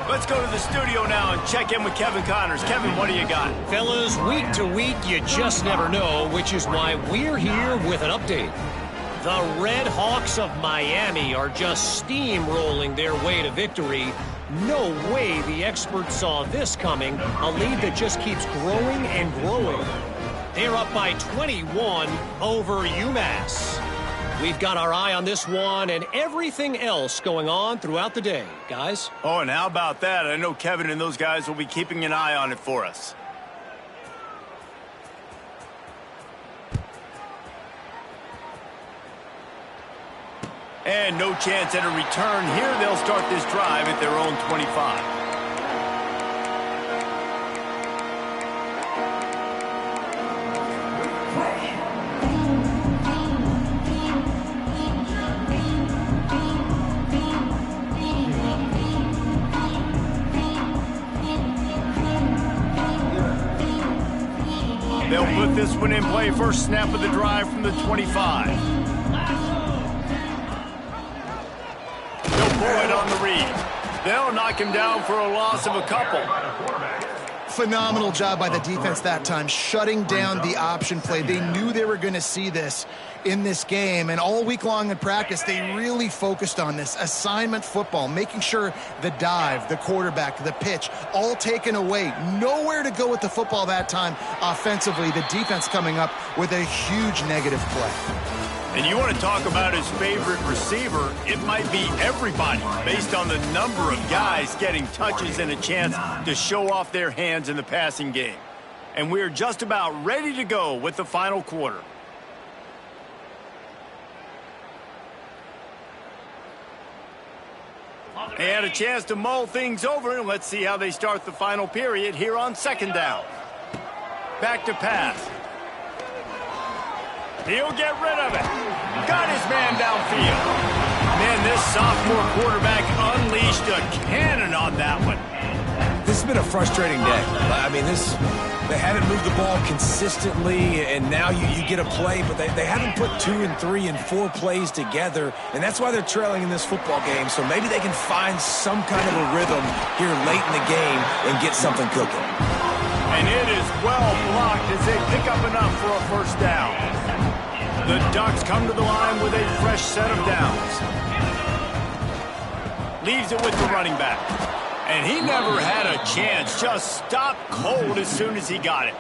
Let's go to the studio now and check in with Kevin Connors. Kevin, what do you got? Fellas, week to week, you just never know, which is why we're here with an update. The Red Hawks of Miami are just steamrolling their way to victory. No way the experts saw this coming, a lead that just keeps growing and growing. They're up by 21 over UMass. We've got our eye on this one and everything else going on throughout the day, guys. Oh, and how about that? I know Kevin and those guys will be keeping an eye on it for us. And no chance at a return here. They'll start this drive at their own 25. They'll put this one in play. First snap of the drive from the 25. They'll pull it on the read. They'll knock him down for a loss of a couple. Phenomenal job by the defense that time, shutting down the option play. They knew they were going to see this in this game, and all week long in practice, they really focused on this assignment football, making sure the dive, the quarterback, the pitch, all taken away. Nowhere to go with the football that time offensively. The defense coming up with a huge negative play. And you want to talk about his favorite receiver, it might be everybody based on the number of guys getting touches and a chance to show off their hands in the passing game. And we're just about ready to go with the final quarter. And a chance to mull things over, and let's see how they start the final period here on second down. Back to pass. He'll get rid of it. Got his man downfield. Man, this sophomore quarterback unleashed a cannon on that one. This has been a frustrating day. I mean, they haven't moved the ball consistently, and now you get a play, but they haven't put 2 and 3 and 4 plays together, and that's why they're trailing in this football game. So maybe they can find some kind of a rhythm here late in the game and get something cooking. And it is well blocked as they pick up enough for a first down. The Ducks come to the line with a fresh set of downs. Leaves it with the running back. And he never had a chance. Just stopped cold as soon as he got it.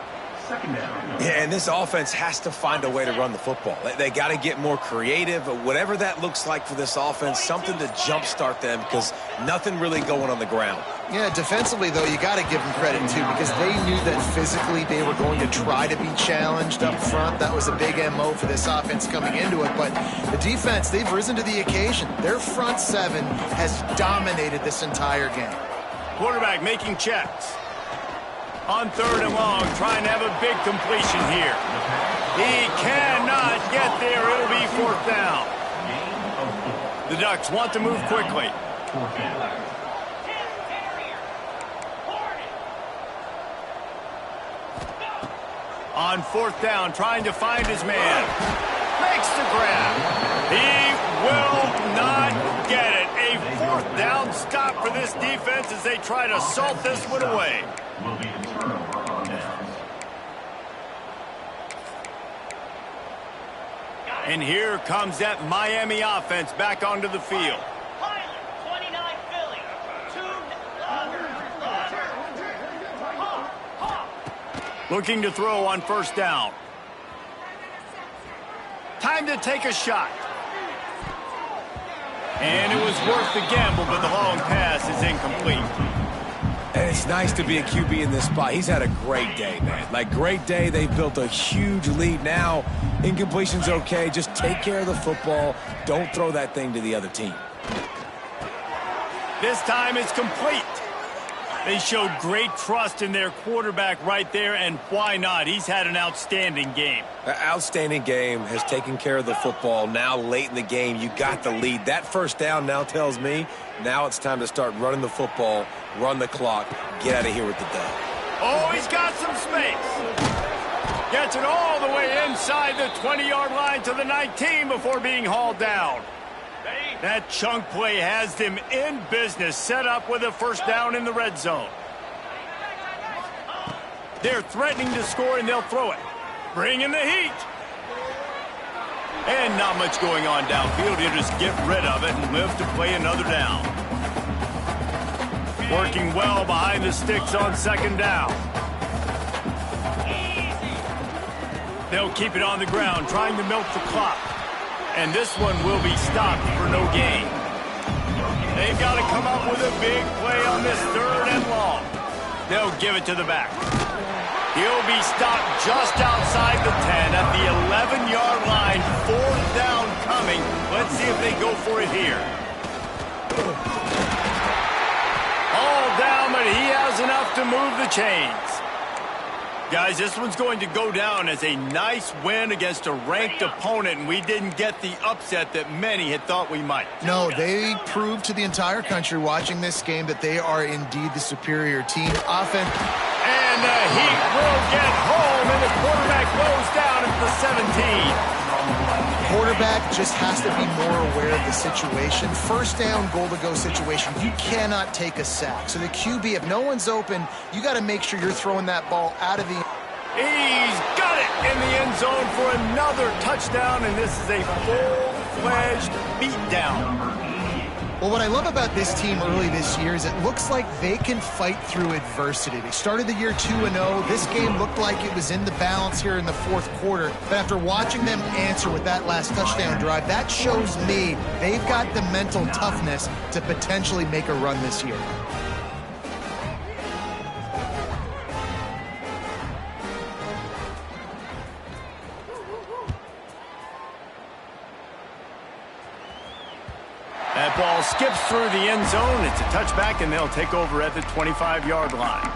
second down. Yeah, and this offense has to find a way to run the football. They got to get more creative, whatever that looks like for this offense, something to jumpstart them because nothing really going on the ground. Yeah, defensively, though, you got to give them credit, too, because they knew that physically they were going to try to be challenged up front. That was a big MO for this offense coming into it. But the defense, they've risen to the occasion. Their front seven has dominated this entire game. Quarterback making checks. On 3rd and long, trying to have a big completion here. He cannot get there. It'll be 4th down. The Ducks want to move quickly. On 4th down, trying to find his man. Makes the grab. He will not get it. A 4th down stop for this defense as they try to salt this one away. Will be a turnover on downs. And here comes that Miami offense back onto the field. Looking to throw on 1st down. Time to take a shot. And it was worth the gamble, but the long pass is incomplete. And it's nice to be a QB in this spot. He's had a great day, man. Like, great day. They've built a huge lead now. Incompletion's okay. Just take care of the football. Don't throw that thing to the other team. This time it's complete. They showed great trust in their quarterback right there, and why not? He's had an outstanding game. Outstanding game, has taken care of the football. Now late in the game, you got the lead. That 1st down now tells me now it's time to start running the football, run the clock, get out of here with the dub. Oh, he's got some space. Gets it all the way inside the 20-yard line to the 19 before being hauled down. That chunk play has them in business, set up with a 1st down in the red zone. They're threatening to score, and they'll throw it. Bring in the heat. And not much going on downfield. You just get rid of it and live to play another down. Working well behind the sticks on 2nd down. They'll keep it on the ground, trying to milk the clock. And this one will be stopped for no gain. They've got to come up with a big play on this 3rd and long. They'll give it to the back. He'll be stopped just outside the 10 at the 11-yard line. 4th down coming. Let's see if they go for it here. All down, but he has enough to move the chains. Guys, this one's going to go down as a nice win against a ranked opponent, and we didn't get the upset that many had thought we might. No, they proved to the entire country watching this game that they are indeed the superior team. Offense. And the Heat will get home, and the quarterback goes down at the 17. Quarterback just has to be more aware of the situation. 1st down, goal-to-go situation. You cannot take a sack. So the QB, if no one's open, you got to make sure you're throwing that ball out of the... He's got it in the end zone for another touchdown, and this is a full-fledged beatdown. Well, what I love about this team early this year is it looks like they can fight through adversity. They started the year 2-0. This game looked like it was in the balance here in the 4th quarter. But after watching them answer with that last touchdown drive, that shows me they've got the mental toughness to potentially make a run this year. That ball skips through the end zone. It's a touchback, and they'll take over at the 25-yard line.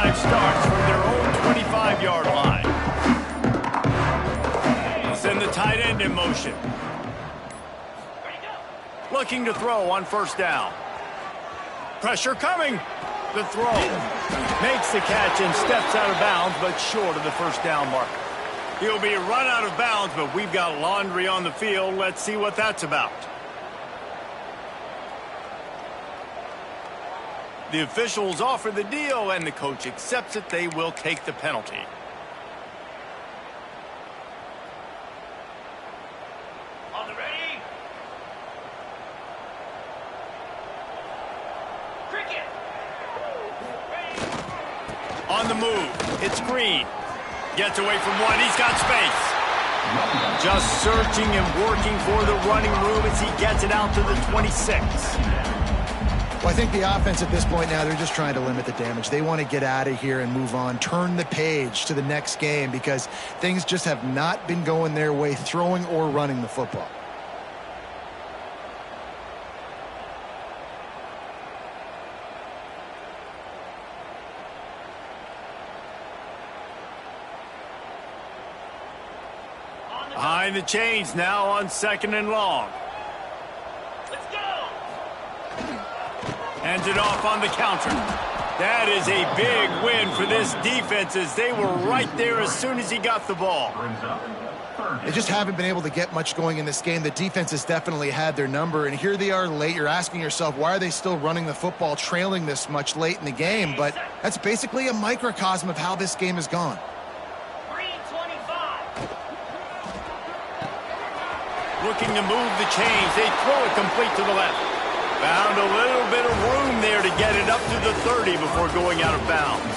Starts from their own 25-yard line. Send the tight end in motion. Looking to throw on 1st down. Pressure coming. The throw. Makes the catch and steps out of bounds, but short of the 1st down marker. He'll be run out of bounds, but we've got laundry on the field. Let's see what that's about. The officials offer the deal, and the coach accepts it. They will take the penalty. On the ready. Cricket. On the move, it's Green. Gets away from one, he's got space. Just searching and working for the running room as he gets it out to the 26. Well, I think the offense at this point now, they're just trying to limit the damage. They want to get out of here and move on, turn the page to the next game because things just have not been going their way, throwing or running the football. Behind the chains now on 2nd and long. Let's go. Hands it off on the counter. That is a big win for this defense as they were right there as soon as he got the ball. Brings up third. They just haven't been able to get much going in this game. The defense has definitely had their number, and here they are late. You're asking yourself, why are they still running the football, trailing this much late in the game? But that's basically a microcosm of how this game has gone. Green 25. Looking to move the chains. They throw it complete to the left. Found a little bit of room there to get it up to the 30 before going out of bounds.